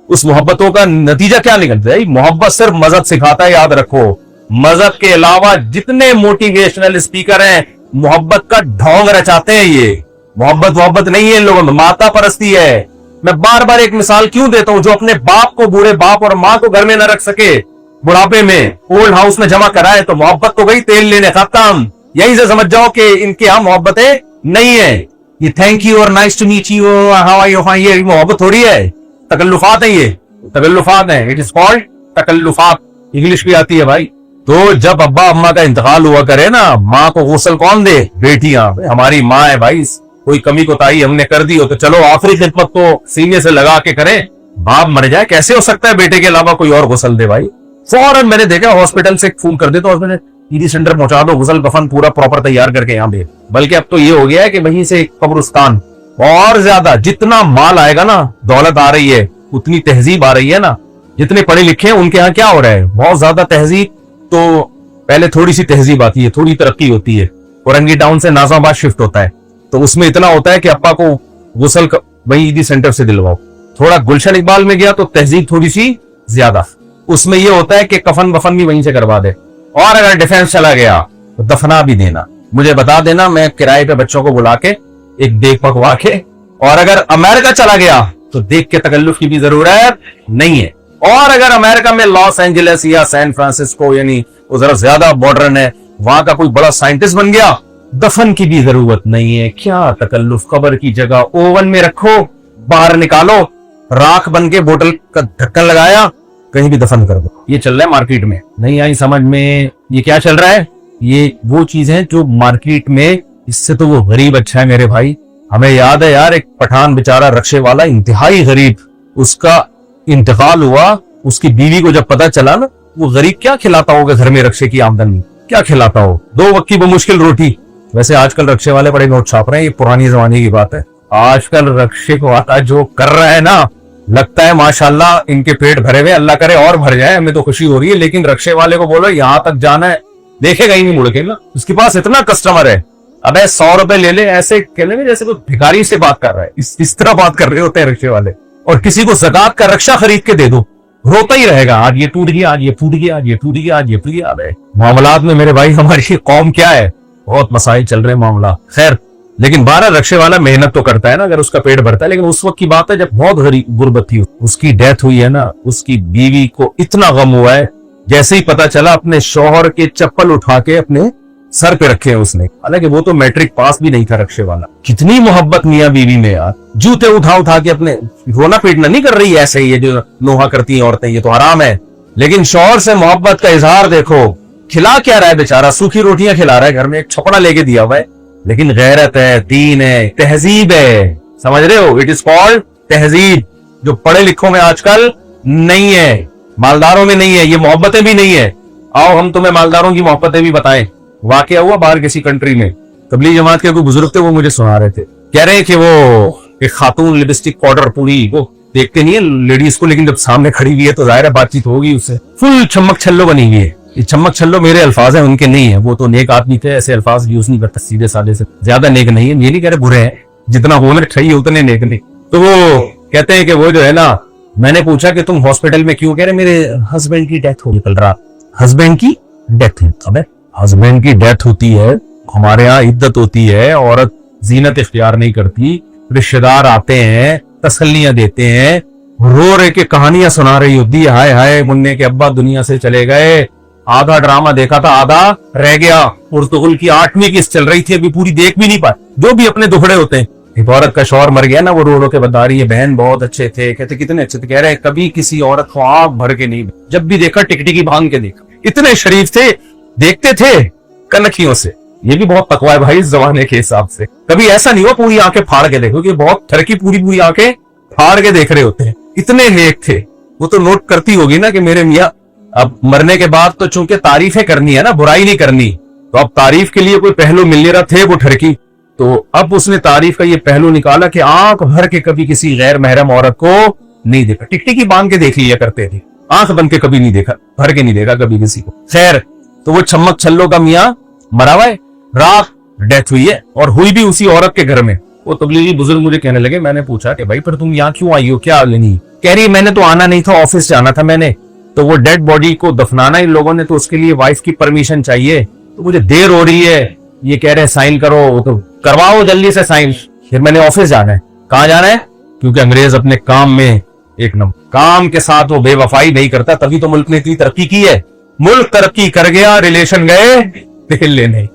उस मोहब्बतों का नतीजा क्या निकलता है? मोहब्बत सिर्फ मजहब सिखाता है, याद रखो। मजहब के अलावा जितने मोटिवेशनल स्पीकर हैं मोहब्बत का ढोंग रचाते हैं। ये मोहब्बत नहीं है इन लोगों में, माता परस्ती है। मैं बार बार एक मिसाल क्यों देता हूं? जो अपने बाप को, बूढ़े बाप और माँ को घर में न रख सके, बुढ़ापे में ओल्ड हाउस में जमा कराए, तो मोहब्बत तो गई तेल लेने, खत्म। यहीं से समझ जाओ कि इनके यहां मोहब्बतें नहीं है। ये थैंक यू और nice to meet you, how are you, ये मोहब्बत थोड़ी है, तकल्लुफात है। ये तकल्लुफात है, इट इज कॉल्ड तकल्लुफात। इंग्लिश भी आती है भाई। तो जब अब्बा अम्मा का इंतकाल हुआ करे ना, माँ को गुस्ल कौन दे? बेटियां। हमारी माँ है भाई, कोई कमी कोताही हमने कर दी हो तो चलो आखिरी खिदमत तो सीने से लगा के करें। बाप मर जाए, कैसे हो सकता है बेटे के अलावा कोई और गुस्ल दे भाई? फौरन मैंने देखा हॉस्पिटल से फोन कर दे तो हॉस्पिटल ईडी सेंटर पहुंचा दो, गुस्ल कफन पूरा प्रॉपर तैयार करके यहाँ पे। बल्कि अब तो ये हो गया है कि वहीं से कब्रिस्तान। और ज्यादा जितना माल आएगा ना, दौलत आ रही है, उतनी तहजीब आ रही है ना। जितने पढ़े लिखे हैं उनके यहाँ क्या हो रहा है? बहुत ज्यादा तहजीब। तो पहले थोड़ी सी तहजीब आती है, थोड़ी तरक्की होती है, औरंगी टाउन से नाज़ाबाद शिफ्ट होता है, तो उसमें इतना होता है कि अप्पा को गुस्ल वही ईदी सेंटर से दिलवाओ। थोड़ा गुलशन इकबाल में गया तो तहजीब थोड़ी सी ज्यादा, उसमें ये होता है कि कफन वफन भी वहीं से करवा दे। और अगर डिफेंस चला गया तो दफना भी देना, मुझे बता देना, मैं किराए पे बच्चों को बुला के एक देख पकवा के। और अगर अमेरिका चला गया तो देख के तकल्लुफ की भी जरूरत नहीं है। और अगर अमेरिका में लॉस एंजलिस या सैन फ्रांसिस्को, यानी वो जरा ज्यादा मॉडर्न है, वहां का कोई बड़ा साइंटिस्ट बन गया, दफन की भी जरूरत नहीं है। क्या तकल्लुफ? कब्र की जगह ओवन में रखो, बाहर निकालो, राख बन के बोतल का ढक्कन लगाया, कहीं भी दफन कर दो। ये चल रहा है मार्केट में। नहीं आई समझ में ये क्या चल रहा है? ये वो चीज है जो मार्केट में, इससे तो वो गरीब अच्छा है मेरे भाई। हमें याद है यार, एक पठान बेचारा रक्शे वाला, इंतहाई गरीब, उसका इंतकाल हुआ, उसकी बीवी को जब पता चला ना, वो गरीब क्या खिलाता होगा घर में रक्शे की आमदन में, क्या खिलाता हो? 2 वक्त की बमुश्किल रोटी। वैसे आजकल रक्शे वाले बड़े नोट छाप रहे हैं, ये पुरानी जमाने की बात है। आजकल रक्शे को आता जो कर रहा है ना, लगता है माशाल्लाह इनके पेट भरे हुए, अल्लाह करे और भर जाए, हमें तो खुशी हो रही है। लेकिन रक्शे वाले को बोलो यहां तक जाना है, देखेगा ही नहीं मुड़ के ना। उसके पास इतना कस्टमर है, अबे 100 रुपए ले ले, ऐसे कहने जैसे कोई भिखारी से बात कर रहा है। इस तरह बात कर रहे होते हैं रक्शे वाले। और किसी को ज़कात का रक्शा खरीद के दे दो, रोता ही रहेगा, आज ये टूट गया, आज ये फूट गया, आज ये टूट गया, आज ये टूट गया। अबे मामलात में मेरे भाई हमारी कौम क्या है, बहुत मसाइल चल रहे हैं मामला। खैर, लेकिन 12 रक्शे वाला मेहनत तो करता है ना, अगर उसका पेट भरता है। लेकिन उस वक्त की बात है जब बहुत गरीब गुर्बत थी, उसकी डेथ हुई है ना, उसकी बीवी को इतना गम हुआ है, जैसे ही पता चला अपने शौहर के चप्पल उठा के अपने सर पे रखे हैं उसने। हालांकि वो तो मैट्रिक पास भी नहीं था रक्शे वाला। कितनी मोहब्बत मियां बीवी में यार, जूते उठा उठा के अपने, रोना पीटना नहीं कर रही ऐसे ही, ये जो नोहा करती हैं औरतें, ये तो हराम है। लेकिन शौहर से मोहब्बत का इजहार देखो, खिला क्या रहा है बेचारा, सूखी रोटियां खिला रहा है, घर में एक छपड़ा लेके दिया हुआ है। लेकिन गैरत है, दीन है, तहजीब है, समझ रहे हो? इट इज कॉल्ड तहजीब, जो पढ़े लिखों में आजकल नहीं है, मालदारों में नहीं है, ये मोहब्बतें भी नहीं है। आओ हम तुम्हें मालदारों की मोहब्बतें भी बताएं। वाकया हुआ बाहर किसी कंट्री में, तबलीग जमात के कोई बुजुर्ग थे, वो मुझे सुना रहे थे, कह रहे हैं कि वो एक खातून लिपस्टिक पाउडर पूरी, वो देखते नहीं है लेडीज को, लेकिन जब सामने खड़ी हुई है तो जाहिर है बातचीत होगी उससे, फुल चमक छल्लो बनी हुई है। ये चमक छल्लो मेरे अल्फाज हैं, उनके नहीं है। वो तो नेक आदमी थे, ऐसे अल्फाज यूज नहीं करता, सीधे साधे से ज्यादा नेक नहीं है। ये नहीं कह रहे बुरे हैं, जितना होना चाहिए उतने नेक नहीं। तो वो कहते हैं कि वो जो है ना, मैंने पूछा कि तुम हॉस्पिटल में क्यों? कह रहे मेरे हस्बैंड की डेथ हो गई कल रात। हस्बैंड की डेथ हुई? अबे हस्बैंड की डेथ होती है, हमारे यहाँ इद्दत होती है, औरत जीनत इख्तियार नहीं करती, रिश्तेदार आते हैं, तसल्लियां देते हैं, रो रहे के कहानियां सुना रही होती है, हाय हाय मुन्ने के अब्बा दुनिया से चले गए, आधा ड्रामा देखा था, आधा रह गया। पुर्तगाल की 8वीं किस्त चल रही थी, अभी पूरी देख भी नहीं पाए। जो भी अपने दुखड़े होते हैं, एक औरत का शौहर मर गया ना, वो रो रो के बता रही है, बहन बहुत अच्छे थे। कहते कितने अच्छे थे? कह रहे कभी किसी औरत को आंख भर के नहीं, जब भी देखा टिकटिकी भांग के देखा, इतने शरीफ थे, देखते थे कनखियों से। ये भी बहुत तकवा है भाई इस जमाने के हिसाब से। कभी ऐसा नहीं हुआ पूरी आंखें फाड़ के देखो, कि बहुत थरकी पूरी आंखें फाड़ के देख रहे होते हैं, इतने नेक थे। वो तो नोट करती होगी ना कि मेरे मियाँ अब मरने के बाद तो चूंकि तारीफें करनी है ना, बुराई नहीं करनी, तो अब तारीफ के लिए कोई पहलू मिल नहीं रहा, थे वो ठरकी, तो अब उसने तारीफ का ये पहलू निकाला कि आंख भर के कभी किसी गैर महरम औरत को नहीं देखा, टिकटिकी बांध के देख लिया करते थे, आंख बंद के कभी नहीं देखा, भर के नहीं देखा कभी किसी को। खैर, तो वो छम्मक छल्लो का मियाँ मरा हुआ है, रात डेथ हुई है और हुई भी उसी औरत के घर में। वो तबलीगी बुजुर्ग मुझे कहने लगे, मैंने पूछा कि भाई पर तुम यहाँ क्यों आई हो, क्या लेनी? कह रही मैंने तो आना नहीं था, ऑफिस जाना था मैंने, तो वो डेड बॉडी को दफनाना इन लोगों ने, तो उसके लिए वाइफ की परमिशन चाहिए, तो मुझे देर हो रही है, ये कह रहे साइन करो, तो करवाओ जल्दी से साइन। फिर मैंने ऑफिस जाना है। कहाँ जाना है? क्योंकि अंग्रेज अपने काम में एक नंबर, काम के साथ वो बेवफाई नहीं करता, तभी तो मुल्क ने इतनी तरक्की की है। मुल्क तरक्की कर गया, रिलेशन गए तेल लेने।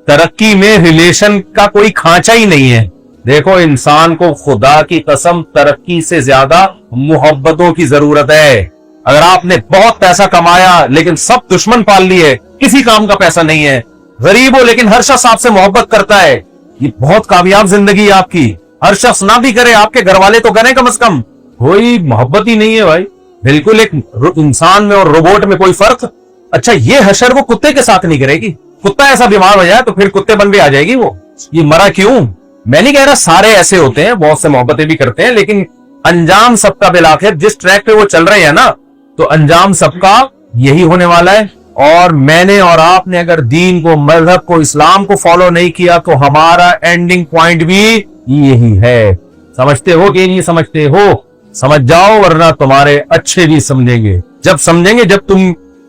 तरक्की में रिलेशन का कोई खांचा ही नहीं है। देखो, इंसान को खुदा की कसम तरक्की से ज्यादा मोहब्बतों की जरूरत है। अगर आपने बहुत पैसा कमाया लेकिन सब दुश्मन पाल लिए, किसी काम का पैसा नहीं है, गरीब हो लेकिन हर शख्स आपसे मोहब्बत करता है, ये बहुत कामयाब जिंदगी है आपकी। हर शख्स ना भी करे, आपके घर वाले तो करें कम से कम, कोई मोहब्बत ही नहीं है भाई। बिल्कुल एक इंसान में और रोबोट में कोई फर्क। अच्छा, ये हशर वो कुत्ते के साथ नहीं करेगी। कुत्ता ऐसा बीमार हो जाए तो फिर कुत्ते बन भी आ जाएगी वो। ये मरा क्यों? मैं नहीं कह रहा सारे ऐसे होते हैं, बहुत से मोहब्बतें भी करते हैं, लेकिन अंजाम सबका बिलाखिर जिस ट्रैक पे वो चल रहे हैं ना, तो अंजाम सबका यही होने वाला है। और मैंने और आपने अगर दीन को, मजहब को, इस्लाम को फॉलो नहीं किया तो हमारा एंडिंग पॉइंट भी यही है। समझते हो कि नहीं समझते हो? समझ जाओ, वरना तुम्हारे अच्छे भी समझेंगे। जब समझेंगे, जब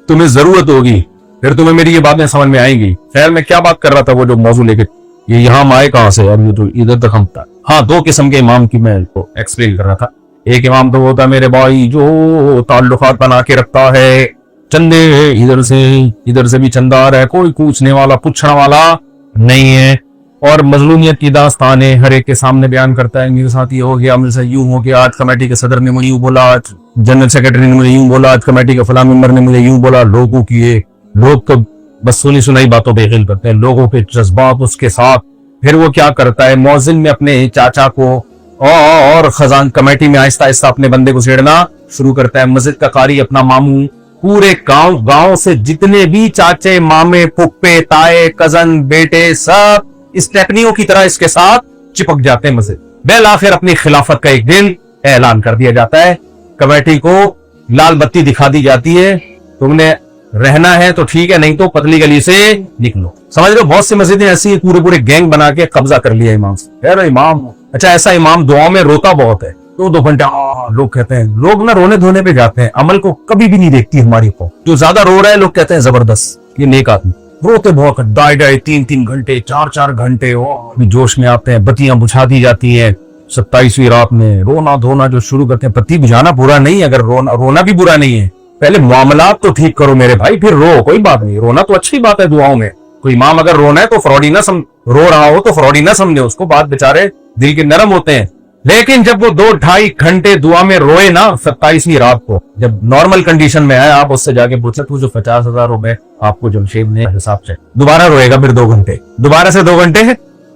तुम्हें जरूरत होगी, फिर तुम्हें मेरी ये बातें समझ में आएंगी। खैर, मैं क्या बात कर रहा था, वो जो मौजू लेके ये यहाँ आए कहां से यार, ये तो इधर तक हम था। हाँ, दो किस्म के इमाम की मैं इसको एक्सप्लेन कर रहा था। एक इमाम तो होता है मेरे भाई जो ताल्लुकात बना के रखता है, चंदे इधर से भी चंदा आ रहा है, कोई पूछने वाला पूछने वाला नहीं है, और मजलूमियत की दास्तानें हर एक के सामने बयान करता है। मेरे साथ ये हो गया, मेरे साथ यूं हो गया, आज कमेटी के सदर ने मुझे यूं बोला, आज जनरल सेक्रेटरी ने मुझे यूं बोला, आज कमेटी के फलां मेंबर ने मुझे यूं बोला। लोगों की ये लोग तो बस सुनी सुनाई बातों पे यकीन करते हैं, लोगों के जज्बात उसके साथ। फिर वो क्या करता है, मौजिन में अपने चाचा को और खजान कमेटी में आहिस्ता आहिस्ता अपने बंदे को छेड़ना शुरू करता है। मस्जिद का कारी अपना मामू, पूरे गांव से जितने भी चाचे, मामे, फुप्पे, ताए, कजन, बेटे, सब स्टेपनियों की तरह इसके साथ चिपक जाते हैं मस्जिद। बेल आखिर अपनी खिलाफत का एक दिन ऐलान कर दिया जाता है, कमेटी को लाल बत्ती दिखा दी जाती है, तुमने रहना है तो ठीक है, नहीं तो पतली गली से निकलो। समझ लो, बहुत सी मस्जिदें ऐसी पूरे गैंग बना के कब्जा कर लिया इमाम से। यार इमाम, अच्छा ऐसा इमाम दुआ में रोता बहुत है, 2-2 घंटे लोग कहते हैं, लोग ना रोने धोने पे जाते हैं, अमल को कभी भी नहीं देखती हमारी को। जो ज्यादा रो रहा है लोग कहते हैं जबरदस्त, ये नेक आदमी। रोते बहुत, 2.5-3 घंटे, 4 घंटे जोश में आते हैं, बत्तियां बुझा दी जाती हैं। 27वीं रात में रोना धोना जो शुरू करते हैं। बत्ती बुझाना बुरा नहीं है, अगर रोना भी बुरा नहीं है, पहले मामलात तो ठीक करो मेरे भाई, फिर रो, कोई बात नहीं। रोना तो अच्छी बात है दुआओं में। कोई इमाम अगर रोना है तो फ्रॉडी ना रो रहा हो तो फ्रॉडी ना समझे उसको, बात बेचारे दिल के नरम होते हैं। लेकिन जब वो 2-2.5 घंटे दुआ में रोए ना 27वीं रात को, जब नॉर्मल कंडीशन में है, आप उससे जाके पूछे तू जो 50,000 रुपए आपको जमशेद ने हिसाब से, दोबारा रोएगा फिर 2 घंटे, दोबारा से 2 घंटे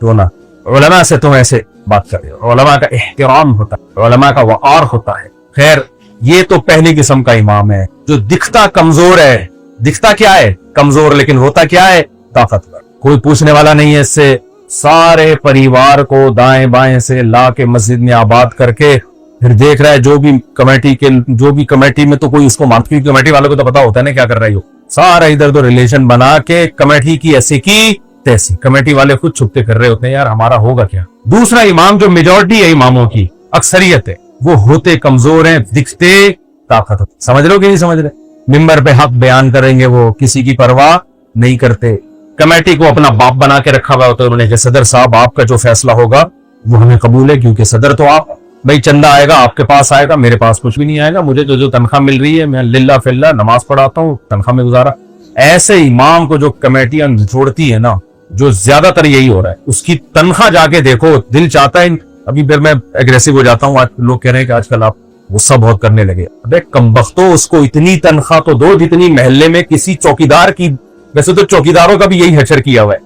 रोना। उलमा से तुम ऐसे बात कर रहे हो, उलमा का एहतराम होता है, उलमा का वक़ार होता है। खैर, ये तो पहली किस्म का इमाम है जो दिखता कमजोर है। दिखता क्या है? कमजोर, लेकिन होता क्या है? ताकतवर। कोई पूछने वाला नहीं है इससे। सारे परिवार को दाएं बाएं से ला के मस्जिद में आबाद करके फिर देख रहा है जो भी कमेटी में तो कोई उसको मानती, कमेटी वालों को तो पता होता है ना क्या कर रही हो। सारा इधर उधर रिलेशन बना के कमेटी की ऐसी की तैसी, कमेटी वाले खुद छुपते कर रहे होते हैं, यार हमारा होगा क्या। दूसरा इमाम जो मेजॉरिटी है इमामों की, अक्सरियत है, वो होते कमजोर हैं, दिखते ताकत। समझ रहे हो कि नहीं समझ रहे? मिंबर पे हक बयान करेंगे, वो किसी की परवाह नहीं करते। कमेटी को अपना बाप बना के रखा हुआ होता है उन्होंने, सदर साहब आपका जो फैसला होगा वो हमें कबूल है, क्योंकि सदर तो आप, भाई चंदा आएगा आपके पास आएगा, मेरे पास कुछ भी नहीं आएगा, मुझे तो जो तनख्वाह मिल रही है मैं लिल्ला फिल्ला नमाज पढ़ाता हूँ, तनख्वाह में गुजारा। ऐसे इमाम को जो कमेटियां छोड़ती है ना, जो ज्यादातर यही हो रहा है, उसकी तनख्वाह जाके देखो, दिल चाहता है। अभी फिर मैं एग्रेसिव हो जाता हूँ, आज लोग कह रहे हैं कि आजकल आप गुस्सा बहुत करने लगे। अबे कमबख्तो, उसको इतनी तनख्वाह तो दो जितनी महल्ले में किसी चौकीदार की। वैसे तो चौकीदारों का भी यही हचर किया हुआ है,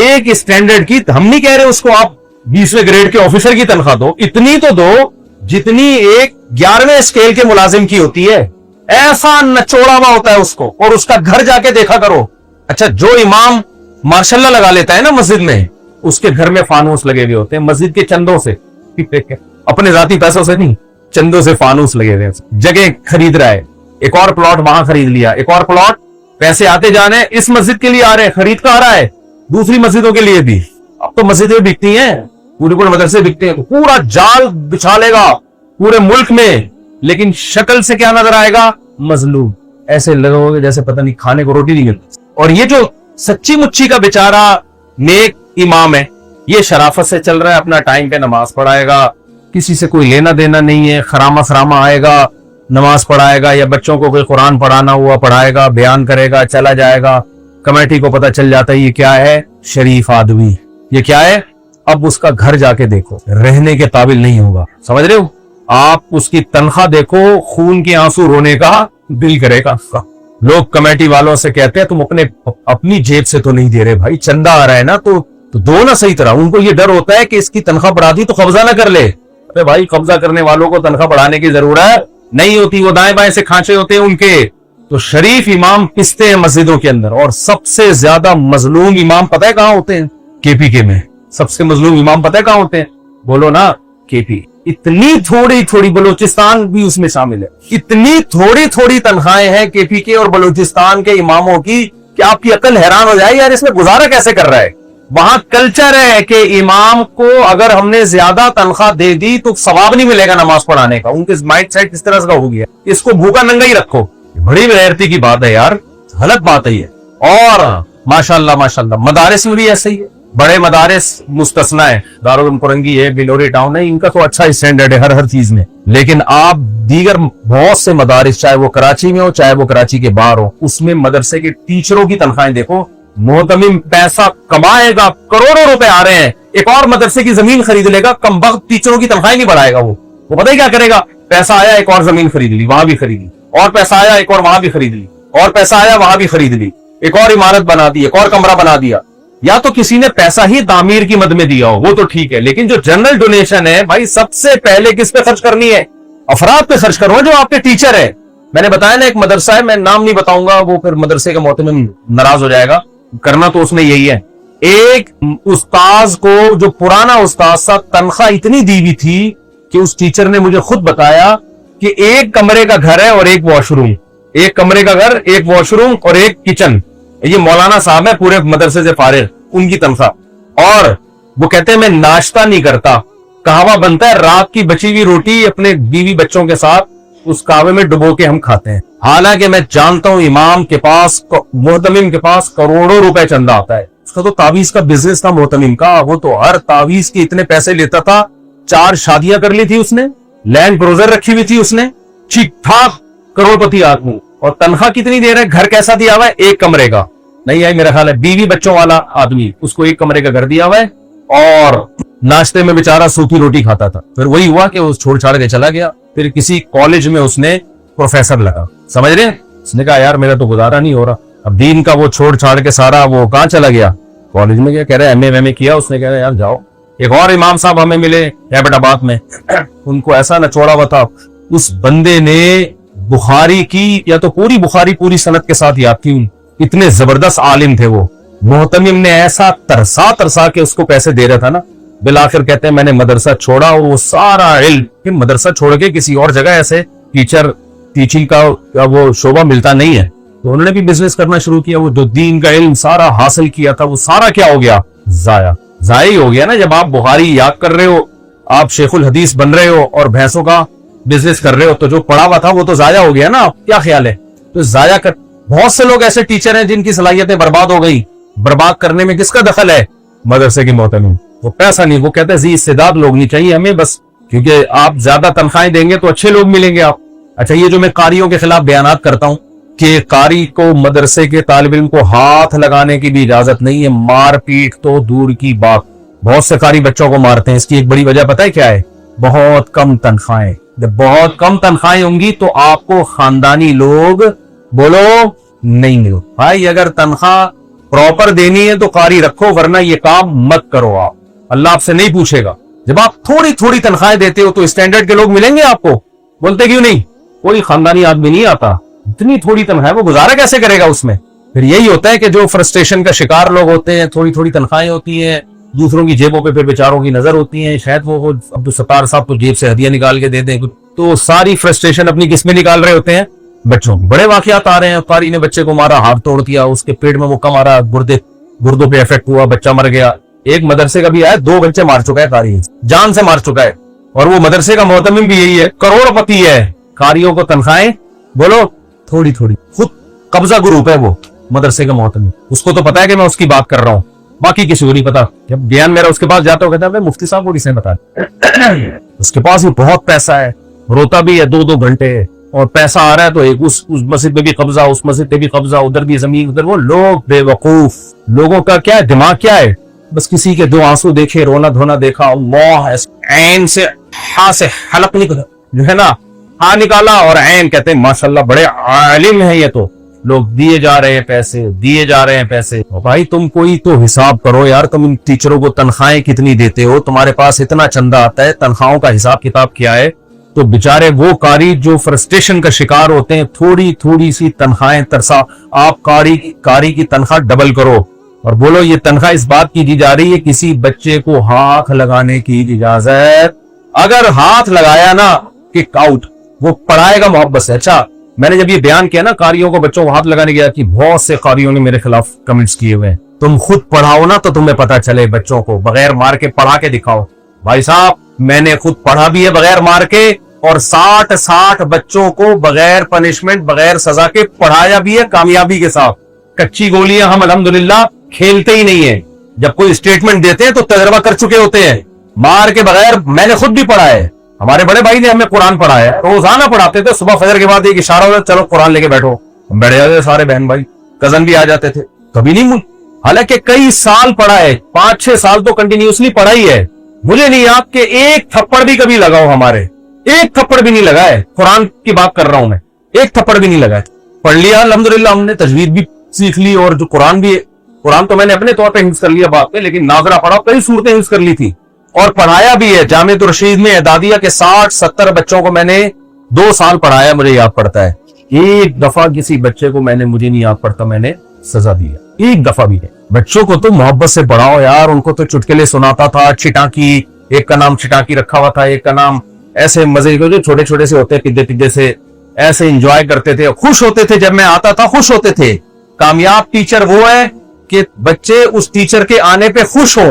एक स्टैंडर्ड की। हम नहीं कह रहे उसको आप 20वें ग्रेड के ऑफिसर की तनख्वाह दो, इतनी तो दो जितनी एक 11वें स्केल के मुलाजिम की होती है, ऐसा नचोड़ा हुआ होता है उसको, और उसका घर जाके देखा करो। अच्छा, जो इमाम मार्शल्लाह लगा लेता है ना मस्जिद में, उसके घर में फानूस लगे हुए होते हैं मस्जिद के चंदों से, अपने जाती पैसों से नहीं, चंदों से फानूस लगे हुए। जगह खरीद रहा है, एक और प्लॉट वहां खरीद लिया, एक और प्लॉट, पैसे आते जाने इस मस्जिद के लिए आ रहे हैं, खरीद का आ रहा है, दूसरी मस्जिदों के लिए भी। अब तो मस्जिदें बिकती हैं, पूरे पूरे मदरसे बिकते हैं, तो पूरा जाल बिछा लेगा पूरे मुल्क में, लेकिन शक्ल से क्या नजर आएगा? मजलूम। ऐसे लगोगे जैसे पता नहीं खाने को रोटी नहीं मिलती। और ये जो सच्ची मुच्ची का बेचारा नेक इमाम है, ये शराफत से चल रहा है, अपना टाइम पे नमाज पढ़ाएगा, किसी से कोई लेना देना नहीं है, खरामा खरामा आएगा, नमाज पढ़ाएगा, या बच्चों को कोई कुरान पढ़ाना हुआ पढ़ाएगा, बयान करेगा, चला जाएगा। कमेटी को पता चल जाता है ये क्या है, शरीफ आदमी, ये क्या है। अब उसका घर जाके देखो, रहने के काबिल नहीं होगा, समझ रहे हो आप? उसकी तनख्वाह देखो, खून के आंसू रोने का दिल करेगा उसका। लोग कमेटी वालों से कहते हैं तुम अपनी जेब से तो नहीं दे रहे भाई, चंदा आ रहा है ना, तो दो ना सही तरह। उनको ये डर होता है कि इसकी तनख्वाह बढ़ा दी तो कब्जा ना कर ले। अरे भाई, कब्जा करने वालों को तनख्वाह बढ़ाने की जरूरत नहीं होती, वो दाएं बाएं से खांचे होते हैं उनके। तो शरीफ इमाम पिसते हैं मस्जिदों के अंदर, और सबसे ज्यादा मजलूम इमाम पता है कहां होते हैं? केपीके में। सबसे मजलूम इमाम पता है कहां होते हैं? बोलो ना, केपी। इतनी थोड़ी थोड़ी, बलूचिस्तान भी उसमें शामिल है, इतनी थोड़ी थोड़ी तनख्वाहें हैं केपी के और बलूचिस्तान के इमामों की कि आपकी अकल हैरान हो जाए, यार इसमें गुजारा कैसे कर रहा है। वहां कल्चर है कि इमाम को अगर हमने ज्यादा तनख्वाह दे दी तो सवाब नहीं मिलेगा नमाज पढ़ाने का। उनके माइंड सेट इस तरह का हो गया, इसको भूखा नंगा ही रखो। बड़ी बेगैरती की बात है यार, गलत बात है ये। और माशाल्लाह माशाल्लाह मदारिस में भी ऐसे ही है, बड़े मदारिस मुस्तस्ना है, दारुल उलूम कुरंगी है, बिलोरी टाउन है, इनका तो अच्छा स्टैंडर्ड है हर चीज में। लेकिन आप दीगर बहुत से मदारिस, चाहे वो कराची में हो चाहे वो कराची के बाहर हो, उसमें मदरसे के टीचरों की तनख्वाहें देखो। मोहतमिम पैसा कमाएगा, करोड़ों रुपए आ रहे हैं, एक और मदरसे की जमीन खरीद लेगा, कमबख्त टीचरों की तनख्वाहें नहीं बढ़ाएगा। वो पता है क्या करेगा? पैसा आया एक और जमीन खरीद ली, वहां भी खरीद ली, और पैसा आया एक और वहां भी खरीद ली, और पैसा आया वहां भी खरीद ली, एक और इमारत बना दी, एक और कमरा बना दिया। या तो किसी ने पैसा ही तामीर की मद में दिया हो, वो तो ठीक है, लेकिन जो जनरल डोनेशन है भाई, सबसे पहले किस पे खर्च करनी है? अफराद पे खर्च करो जो आपके टीचर है। मैंने बताया ना, एक मदरसा है, मैं नाम नहीं बताऊंगा, वो फिर मदरसे का मोहतमिम नाराज हो जाएगा। करना तो उसने यही है, एक उस्ताज को, जो पुराना उस्ताद सा, तनख्वाह इतनी दी हुई थी कि उस टीचर ने मुझे खुद बताया कि एक कमरे का घर है और एक वॉशरूम, एक कमरे का घर, एक वॉशरूम और एक किचन। ये मौलाना साहब है, पूरे मदरसे से फारिग, उनकी तनख्वाह। और वो कहते हैं मैं नाश्ता नहीं करता, कहवा बनता है, रात की बची हुई रोटी अपने बीवी बच्चों के साथ उस कहवे में डुबो के हम खाते हैं। हालांकि मैं जानता हूं इमाम के पास, मोहतमिम के पास करोड़ों रुपए चंदा आता है। उसका तो तावीज का बिजनेस था मोहतमिम का, वो तो हर तावीज के इतने पैसे लेता था। 4 शादियां कर ली थी उसने, लैंड क्रूजर रखी हुई थी उसने, ठीक ठाक करोड़पति आदमी। और तनख्वाह कितनी दे रहा है? घर कैसा दिया हुआ है? एक कमरे का नहीं है मेरा ख्याल है, बीवी बच्चों वाला आदमी, उसको एक कमरे का घर दिया हुआ है, और नाश्ते में बेचारा सूखी रोटी खाता था। फिर वही हुआ कि वो छोड़ छाड़ के चला गया। फिर किसी कॉलेज में उसने प्रोफेसर लगा, समझ रहे हैं? उसने कहा यार मेरा तो गुजारा नहीं हो रहा। अब दीन का वो छोड़ छाड़ के सारा वो कहां चला गया? कॉलेज में गया। कह रहे एमए किया उसने। कह रहे यार जाओ। एक और इमाम साहब हमें मिले हैबटाबाद में, उनको ऐसा नचोड़ा हुआ था, उस बंदे ने बुखारी की, या तो पूरी बुखारी पूरी सनद के साथ याद की। इतने जबरदस्त आलिम थे वो। मोहतमिम ने ऐसा तरसा के उसको पैसे दे रहा था ना, बिलाखिर कहते हैं मैंने मदरसा छोड़ा, और वो सारा इल्म, फिर मदरसा छोड़ के किसी और जगह ऐसे टीचिंग का वो शोबा मिलता नहीं है, तो उन्होंने भी बिजनेस करना शुरू किया। वो जो दीन का इल्म सारा हासिल किया था, वो सारा क्या हो गया? जाया ही हो गया ना। जब आप बुखारी याद कर रहे हो, आप शेखुल हदीस बन रहे हो और भैंसों का बिजनेस कर रहे हो, तो जो पढ़ा हुआ था वो तो जाया हो गया ना। क्या ख्याल है? तो जाया कर। बहुत से लोग ऐसे टीचर हैं जिनकी सलाहियतें बर्बाद हो गई। बर्बाद करने में किसका दखल है? मदरसे की मोहतमिम। वो पैसा नहीं, वो कहते हैं जी इस्तेदाद लोग नहीं चाहिए हमें बस, क्योंकि आप ज्यादा तनख्वाहें देंगे तो अच्छे लोग मिलेंगे आप। अच्छा, ये जो मैं कारियों के खिलाफ बयानात करता हूं कि कारी को, मदरसे के तालिब इल्म को हाथ लगाने की भी इजाजत नहीं है, मार पीट तो दूर की बात। बहुत से कारी बच्चों को मारते हैं। इसकी एक बड़ी वजह पता है क्या है? बहुत कम तनख्वाहें। जब बहुत कम तनख्वाहें होंगी तो आपको खानदानी लोग बोलो नहीं मिलो। भाई अगर तनख्वाह प्रॉपर देनी है तो कारी रखो, वरना ये काम मत करो। आप, अल्लाह आपसे नहीं पूछेगा। जब आप थोड़ी थोड़ी तनख्वाहें देते हो तो स्टैंडर्ड के लोग मिलेंगे आपको, बोलते क्यों नहीं? कोई खानदानी आदमी नहीं आता, इतनी थोड़ी तनख्वाह वो गुजारा कैसे करेगा उसमें? फिर यही होता है कि जो फ्रस्ट्रेशन का शिकार लोग होते हैं, थोड़ी थोड़ी तनख्वाहें होती हैं, दूसरों की जेबों पे फिर बेचारों की नजर होती है, शायद वो अब्दुल सत्तार साहब को जेब से हदिया निकाल के दे दें, तो सारी फ्रस्ट्रेशन अपनी किस में निकाल रहे होते हैं? बच्चों। बड़े वाकयात आ रहे हैं, कारी ने बच्चे को मारा, हाथ तोड़ दिया, उसके पेट में मुक्का मारा, गुर्दों पे इफेक्ट हुआ, बच्चा मर गया। एक मदरसे का भी आया, 2 बच्चे मार चुका है कारी, जान से मार चुका है, और वो मदरसे का मोहतमिम भी यही है, करोड़पति है। कारियों को तनख्वाहें बोलो थोड़ी थोड़ी, खुद कब्जा ग्रुप है वो मदरसे का मोहतमिम, उसको तो पता है कि मैं उसकी बात कर रहा हूँ, बाकी किसी को नहीं पता। जब बयान मेरा उसके पास जाता हूँ, कहता है मुफ्ती साहब को किसने बता उसके पास भी बहुत पैसा है, रोता भी है 2-2 घंटे, और पैसा आ रहा है तो एक उस मस्जिद में भी कब्जा, उस मस्जिद में भी कब्जा, उधर भी जमीन, उधर वो। लोग बेवकूफ, लोगों का क्या है, दिमाग क्या है, बस किसी के 2 आंसू देखे, रोना धोना देखा, अल्लाह ऐन से हा से हलक निकला, जो है ना, हा निकाला और ऐन कहते हैं माशाल्लाह बड़े आलिम है ये, तो लोग दिए जा रहे हैं पैसे, दिए जा रहे हैं पैसे। भाई तुम कोई तो हिसाब करो यार, तुम इन टीचरों को तनख्वाहें कितनी देते हो, तुम्हारे पास इतना चंदा आता है, तनख्वाहों का हिसाब किताब क्या है? तो बेचारे वो कारी जो फ्रस्ट्रेशन का शिकार होते हैं, थोड़ी थोड़ी सी तनख्वाहें तरसा, आप कारी की तनख्वाह डबल करो और बोलो ये तनख्वाह इस बात की दी जा रही है किसी बच्चे को हाथ लगाने की इजाजत, अगर हाथ लगाया ना किक आउट, वो पढ़ाएगा मोहब्बत से। अच्छा, मैंने जब ये बयान किया ना कारियों को बच्चों को हाथ लगाने गया कि बहुत से कारियों ने मेरे खिलाफ कमेंट्स किए हुए हैं, तुम खुद पढ़ाओ ना तो तुम्हें पता चले, बच्चों को बगैर मार के पढ़ा के दिखाओ। भाई साहब मैंने खुद पढ़ा भी है बगैर मार के, और 60 बच्चों को बगैर पनिशमेंट, बगैर सजा के पढ़ाया भी है कामयाबी के साथ। कच्ची गोलियां हम अल्हम्दुलिल्लाह खेलते ही नहीं है, जब कोई स्टेटमेंट देते हैं तो तजर्बा कर चुके होते हैं, मार के बगैर। मैंने खुद भी पढ़ा है, हमारे बड़े भाई ने हमें कुरान पढ़ाया, रोजाना पढ़ाते थे, सुबह फजर के बाद एक इशारा होता, चलो कुरान लेके बैठो, हम बैठ जाते सारे बहन भाई, कजन भी आ जाते थे, कभी नहीं हालांकि कई साल पढ़ा है, 5-6 साल तो कंटिन्यूसली पढ़ा ही है। मुझे नहीं याद कि एक थप्पड़ भी कभी लगाओ, हमारे एक थप्पड़ भी नहीं लगा है, कुरान की बात कर रहा हूं मैं, एक थप्पड़ भी नहीं लगा है। पढ़ लिया अल्हम्दुलिल्लाह, हमने तजवीद भी सीख ली, और जो कुरान भी, कुरान तो मैंने अपने तौर पे हिफ्ज कर लिया बाद में, लेकिन नाजरा पढ़ा, कई सूरतें हिफ्ज कर ली थी, और पढ़ाया भी है। जामिअतुर रशीद में एदादिया के 60-70 बच्चों को मैंने 2 साल पढ़ाया, मुझे याद पड़ता है। एक दफा किसी बच्चे को मैंने, मुझे नहीं याद पड़ता, मैंने सजा दिया, एक दफा भी है। बच्चों को तो मोहब्बत से पढ़ाओ यार, उनको तो चुटकुले सुनाता था, चिटाकी, एक का नाम चिटाकी रखा हुआ था, एक का नाम ऐसे मजे के जो छोटे छोटे से होते हैं, टिड्डे टिड्डे से, ऐसे एंजॉय करते थे, खुश होते थे। जब मैं आता था खुश होते थे। कामयाब टीचर वो है कि बच्चे उस टीचर के आने पे खुश हो,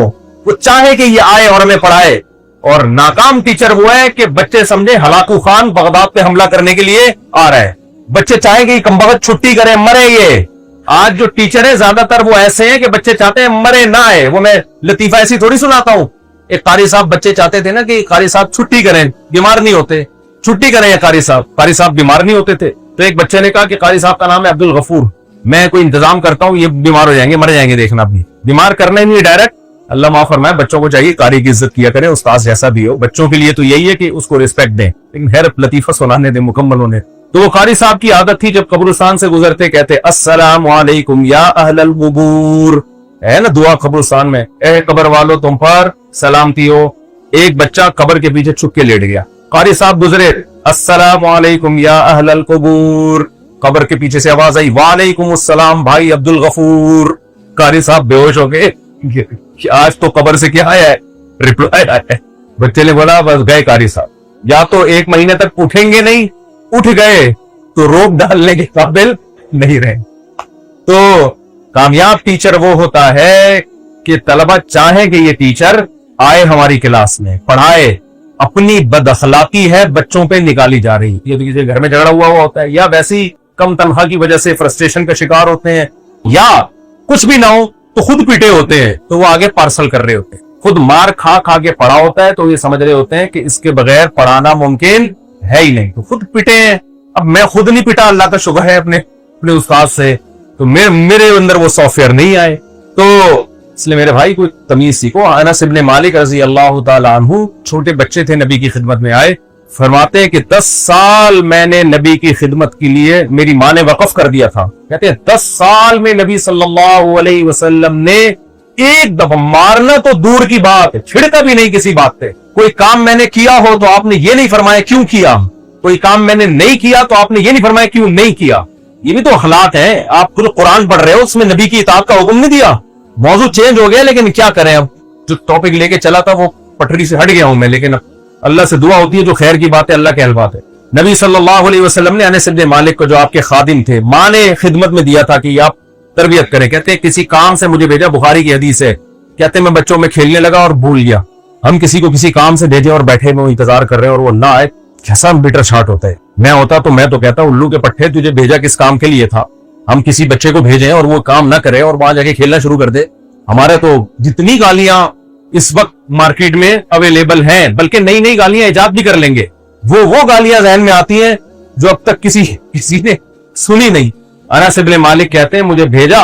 वो चाहे कि ये आए और हमें पढ़ाए। और नाकाम टीचर वो है कि बच्चे समझे हलाकू खान बगदाद पे हमला करने के लिए आ रहा है, बच्चे चाहे कि कमबख्त छुट्टी करे, मरे। ये आज जो टीचर है ज्यादातर वो ऐसे हैं कि बच्चे चाहते हैं मरे ना आए। वो मैं लतीफा ऐसी थोड़ी सुनाता हूं। एक कारी साहब बच्चे चाहते थे ना कि कारी साहब छुट्टी करें, बीमार नहीं होते, छुट्टी करें। या कारी साहब बीमार नहीं होते थे। तो एक बच्चे ने कहा कि कारी साहब का नाम है अब्दुल गफूर, मैं कोई इंतजाम करता हूं, ये बीमार हो जाएंगे, मर जाएंगे, देखना अपनी। बीमार करना ही नहीं, डायरेक्ट। अल्लाह माफ फरमाए, बच्चों को चाहिए कारी की इज्जत किया करें, उस्ताद जैसा भी हो। बच्चों के लिए तो यही है कि उसको रिस्पेक्ट दें, लेकिन खैर लतीफा सुनाने दें मुकम्मल होने। तो वो कारी साहब की आदत थी, जब कब्रिस्तान से गुजरते कहते अस्सलामु अलैकुम या अहलल कुबूर, है ना दुआ कब्रिस्तान में, ए कब्र वालों तुम पर सलामती हो। एक बच्चा कब्र के पीछे छुप के लेट गया, कारी साहब गुजरे, अस्सलामु अलैकुम या अहलल कुबूर। कब्र के पीछे से आवाज आई वालेकुम अस्सलाम भाई अब्दुल गफूर। कारी साहब बेहोश हो गए, आज तो कब्र से क्या आया है, रिप्लाई आया है। बच्चे ने बोला बस गए कारी साहब, या तो 1 महीने तक उठेंगे नहीं, उठ गए तो रोक डालने के काबिल नहीं रहे। तो कामयाब टीचर वो होता है कि तलबा चाहे कि ये टीचर आए हमारी क्लास में पढ़ाए। अपनी बदअखलाकी है बच्चों पे निकाली जा रही, ये तो किसी घर में झगड़ा हुआ होता है, या वैसी कम तनख्वाह की वजह से फ्रस्ट्रेशन का शिकार होते हैं, या कुछ भी ना हो तो खुद पिटे होते हैं, तो वो आगे पार्सल कर रहे होते हैं। खुद मार खा खा के पढ़ा होता है, तो ये समझ रहे होते हैं कि इसके बगैर पढ़ाना मुमकिन है ही नहीं, तो खुद पिटे हैं। अब मैं खुद नहीं पिटा, अल्लाह का शुक्र है अपने उस्ताद से, तो मेरे अंदर वो सॉफ्टवेयर नहीं आए। तो इसलिए मेरे भाई कोई तमीज सीखो। अनस इब्न मालिक रज़ी अल्लाह ताला अन्हु छोटे बच्चे थे, नबी की खिदमत में आए, फरमाते हैं कि 10 साल मैंने नबी की खिदमत के लिए मेरी माँ ने वक़फ़ कर दिया था। कहते हैं 10 साल में नबी सल्लल्लाहु अलैहि वसल्लम ने एक दफा मारना तो दूर की बात है, छिड़का भी नहीं किसी बात पे। कोई काम मैंने किया हो तो आपने ये नहीं फरमाया क्यों किया, कोई काम मैंने नहीं किया तो आपने ये नहीं फरमाया क्यों नहीं किया। ये भी तो अखलाक है। आप खुद कुरान पढ़ रहे हो, उसमें नबी की इताअत का हुक्म नहीं दिया। मौजू चेंज हो गया, लेकिन क्या करें, अब जो टॉपिक लेके चला था वो पटरी से हट गया हूं मैं। लेकिन अल्लाह से दुआ होती है, जो खैर की बात है अल्लाह के हलवात है। नबी सल्लल्लाहु अलैहि वसल्लम ने अनस इब्न मालिक को, जो आपके खादिम थे, माँ ने खिदमत में दिया था कि आप तरबियत करें। कहते हैं किसी काम से मुझे भेजा, बुखारी की हदीस है। कहते हैं मैं बच्चों में खेलने लगा और भूल गया। हम किसी को किसी काम से भेजे और बैठे में इंतजार कर रहे हैं और वो ना आए, कैसा बिटर शाट होता है। मैं होता तो मैं तो कहता उल्लू के पट्टे, तुझे भेजा किस काम के लिए था। हम किसी बच्चे को भेजें और वो काम ना करे और वहां जाके खेलना शुरू कर दे। हमारे तो जितनी गालियां इस वक्त मार्केट में अवेलेबल हैं, बल्कि नई नई गालियां इजाद भी कर लेंगे, वो गालियां जहन में आती हैं जो अब तक किसी ने सुनी नहीं। अनस इब्न मालिक कहते हैं मुझे भेजा,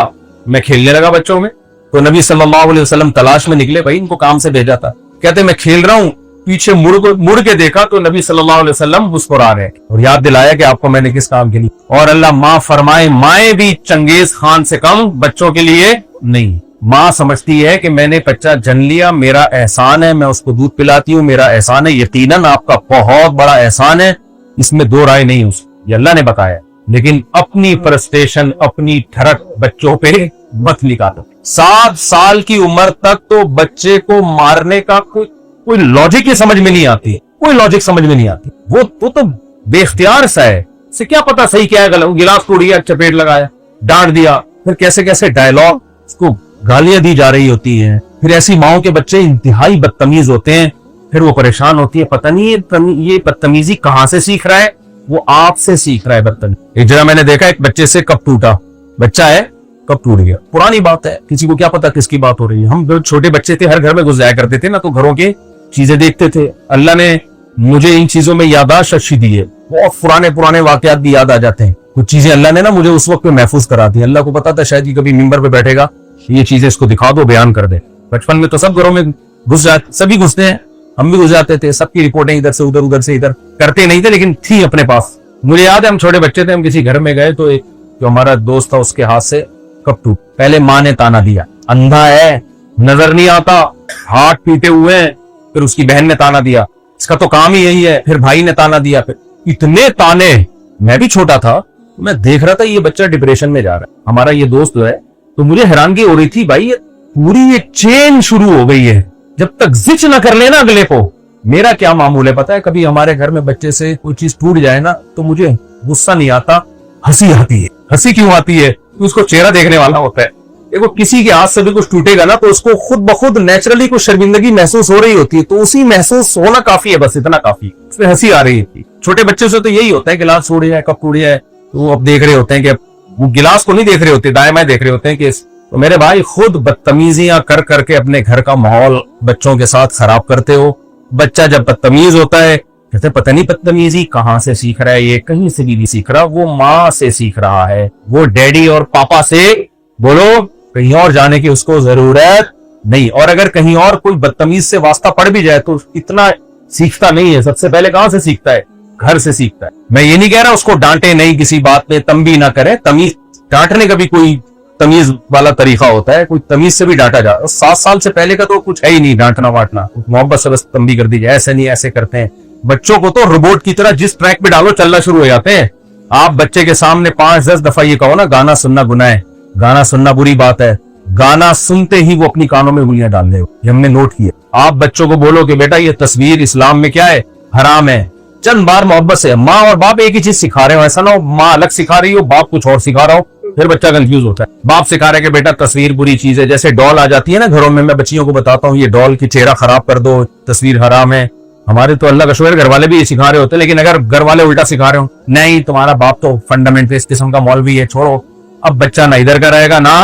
मैं खेलने लगा बच्चों में, तो नबी सल्लल्लाहु अलैहि वसल्लम तलाश में निकले, भाई इनको काम से भेजा था। कहते मैं खेल रहा हूं, पीछे मुड़ के देखा तो नबी सल्लल्लाहु अलैहि वसल्लम मुस्कुरा रहे और याद दिलाया कि आपको मैंने किस काम के लिए। और अल्लाह माँ फरमाए, माएँ भी चंगेज खान से कम बच्चों के लिए नहीं। माँ समझती है कि मैंने बच्चा जन लिया, मेरा एहसान है, मैं उसको दूध पिलाती हूँ, मेरा एहसान है, यकीनन आपका बहुत बड़ा एहसान है, इसमें दो राय नहीं। ये अल्लाह ने बताया। लेकिन अपनी फ्रस्ट्रेशन, अपनी ठरक बच्चों पे मत निकालो। 7 साल की उम्र तक तो बच्चे को मारने का कोई लॉजिक ही समझ में नहीं आती, कोई लॉजिक समझ में नहीं आती। वो तो बेख्तियार सा है, इसे क्या पता सही क्या है गलत। गिलास तोड़ दिया, चपेट लगाया, डांट दिया, फिर कैसे कैसे डायलॉग, उसको गालियां दी जा रही होती हैं। फिर ऐसी माओं के बच्चे इंतहाई बदतमीज होते हैं, फिर वो परेशान होती है, पता नहीं ये बदतमीजी कहां से सीख रहा है, वो आपसे सीख रहा है बदतमीजी। एक जगह मैंने देखा एक बच्चे से कप टूटा, बच्चा है कब टूट गया, पुरानी बात है, किसी को क्या पता किसकी बात हो रही है। हम जो छोटे बच्चे थे हर घर में घुस जाया करते थे ना, तो घरों के चीजें देखते थे। अल्लाह ने मुझे इन चीजों में यादाश्त अच्छी दी है, बहुत पुराने वाकयात भी याद आ जाते हैं। कुछ चीजें अल्लाह ने ना मुझे उस वक्त पे महफूज करा दी। अल्लाह को पता था शायद कभी मिंबर पे बैठेगा, ये चीजें इसको दिखा दो, बयान कर दे। बचपन में तो सब घरों में घुस जाते, सभी घुसते हैं, हम भी घुस जाते थे। सबकी रिपोर्टें इधर से उधर, उधर से इधर करते नहीं थे, लेकिन थी अपने पास। मुझे याद है हम छोटे बच्चे थे, हम किसी घर में गए तो एक जो हमारा दोस्त था उसके हाथ से कप टूट। पहले माँ ने ताना दिया, अंधा है, नजर नहीं आता, हाथ पीटे हुए हैं। फिर उसकी बहन ने ताना दिया, इसका तो काम ही यही है। फिर भाई ने ताना दिया, फिर इतने ताने। मैं भी छोटा था, मैं देख रहा था ये बच्चा डिप्रेशन में जा रहा है। हमारा ये दोस्त जो है, तो मुझे हैरानगी हो रही थी, भाई पूरी ये चेन शुरू हो गई है, जब तक जिच ना कर लेना अगले को। मेरा क्या मामूल है पता है, कभी हमारे घर में बच्चे से कोई चीज टूट जाए ना, तो मुझे गुस्सा नहीं आता, हंसी आती है। हंसी क्यों आती है? उसको चेहरा देखने वाला होता है। देखो किसी के हाथ से भी कुछ टूटेगा ना, तो उसको खुद ब खुद नेचुरली कुछ शर्मिंदगी महसूस हो रही होती है, तो उसी महसूस होना काफी है, बस इतना काफी। उसमें हंसी आ रही है। छोटे बच्चे से तो यही होता है, गिलास टूट जाए, कप टूट जाए, तो वो अब देख रहे होते हैं कि वो गिलास को नहीं देख रहे होते, दाएं बाएं देख रहे होते हैं कि तो मेरे भाई खुद बदतमीजियां कर करके अपने घर का माहौल बच्चों के साथ खराब करते हो। बच्चा जब बदतमीज होता है, कहते पता नहीं बदतमीजी कहां से सीख रहा है, ये कहीं से भी नहीं सीख रहा, वो माँ से सीख रहा है, वो डैडी और पापा से। बोलो कहीं और जाने की उसको जरूरत नहीं। और अगर कहीं और कोई बदतमीज से वास्ता पड़ भी जाए तो इतना सीखता नहीं है। सबसे पहले कहां से सीखता है? घर से सीखता है। मैं ये नहीं कह रहा उसको डांटे नहीं, किसी बात पे तंबी ना करे। तमीज डांटने का भी कोई तमीज वाला तरीका होता है, कोई तमीज से भी डांटा जा। 7 साल से पहले का तो कुछ है ही नहीं डांटना वाटना, मोहब्बत से बस तंबी कर दी जाए, ऐसे नहीं ऐसे करते हैं। बच्चों को तो रोबोट की तरह जिस ट्रैक पे डालो चलना शुरू हो जाते हैं। आप बच्चे के सामने 5-10 दफा ये कहो ना गाना सुनना गुनाह है, गाना सुनना बुरी बात है, गाना सुनते ही वो अपनी कानों में उंगलियां डाल दे। ये हमने नोट किया। आप बच्चों को बोलो कि बेटा ये तस्वीर इस्लाम में क्या है, हराम है, चंद बार मोहब्बत से। माँ और बाप एक ही चीज सिखा रहे हो, ऐसा ना हो माँ अलग सिखा रही हो, बाप कुछ और सिखा रहा हो, फिर बच्चा कंफ्यूज होता है। बाप सिखा रहे कि बेटा तस्वीर बुरी चीज है। जैसे डॉल आ जाती है ना घरों में, मैं बच्चियों को बताता हूँ ये डॉल की चेहरा खराब कर दो, तस्वीर हराम है। हमारे तो अल्लाह का शुक्र घर वाले भी ये सिखा रहे होते हैं, लेकिन अगर घर वाले उल्टा सिखा रहे हो, नहीं तुम्हारा बाप तो फंडामेंटल इस किस्म का मौलवी है, छोड़ो। अब बच्चा ना इधर का रहेगा ना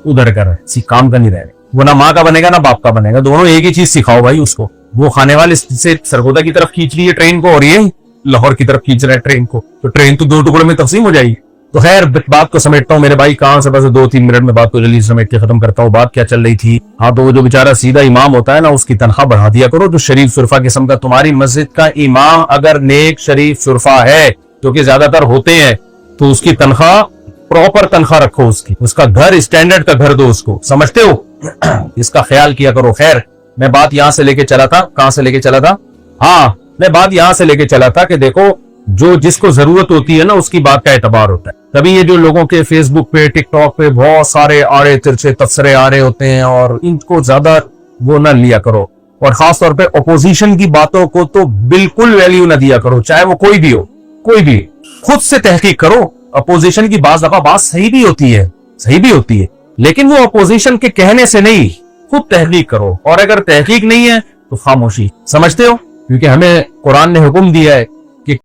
उधर का रहेगा, काम का नहीं रहेगा। वो ना माँ का बनेगा ना बाप का बनेगा, दोनों एक ही चीज सिखाओ भाई उसको। वो खाने वाले से सरगोदा की तरफ खींच रही है ट्रेन को, और ये लाहौर की तरफ खींच रहा है ट्रेन को, तो ट्रेन तो 2 टुकड़ों में तकसीम हो जाएगी। तो खैर बात को समेटता हूँ मेरे भाई, कहां से बस 2-3 मिनट में बात को जल्दी समेट के खत्म करता हूँ। बात क्या चल रही थी? हाँ, तो वो जो बेचारा सीधा इमाम होता है ना, उसकी तनख्वाह बढ़ा दिया करो, जो शरीफ सुरफा किस्म का। तुम्हारी मस्जिद का इमाम अगर नेक शरीफ सुरफा है, जो कि ज्यादातर होते हैं, तो उसकी तनख्वाह प्रॉपर तनख्वाह रखो उसकी, उसका घर स्टैंडर्ड का घर दो उसको, समझते हो? इसका ख्याल किया करो। खैर, मैं बात यहां से लेके चला था, कहां से लेके चला था? हाँ, मैं बात यहां से लेके चला था कि देखो, जो जिसको जरूरत होती है ना, उसकी बात का एतबार होता है। तभी ये जो लोगों के फेसबुक पे, टिकटॉक पे बहुत सारे आड़े तिरछे तबसरे आ रहे होते हैं, और इनको ज्यादा वो ना लिया करो, और खास तौर पे अपोजिशन की बातों को तो बिल्कुल वैल्यू ना दिया करो, चाहे वो कोई भी हो, कोई भी। खुद से तहकीक करो। अपोजिशन की बात दफा बात सही भी होती है, सही भी होती है, लेकिन वो अपोजिशन के कहने से नहीं, खुद तहकीक करो। और अगर तहकीक नहीं है तो खामोशी, समझते हो? क्योंकि हमें कुरान ने हुक्म दिया है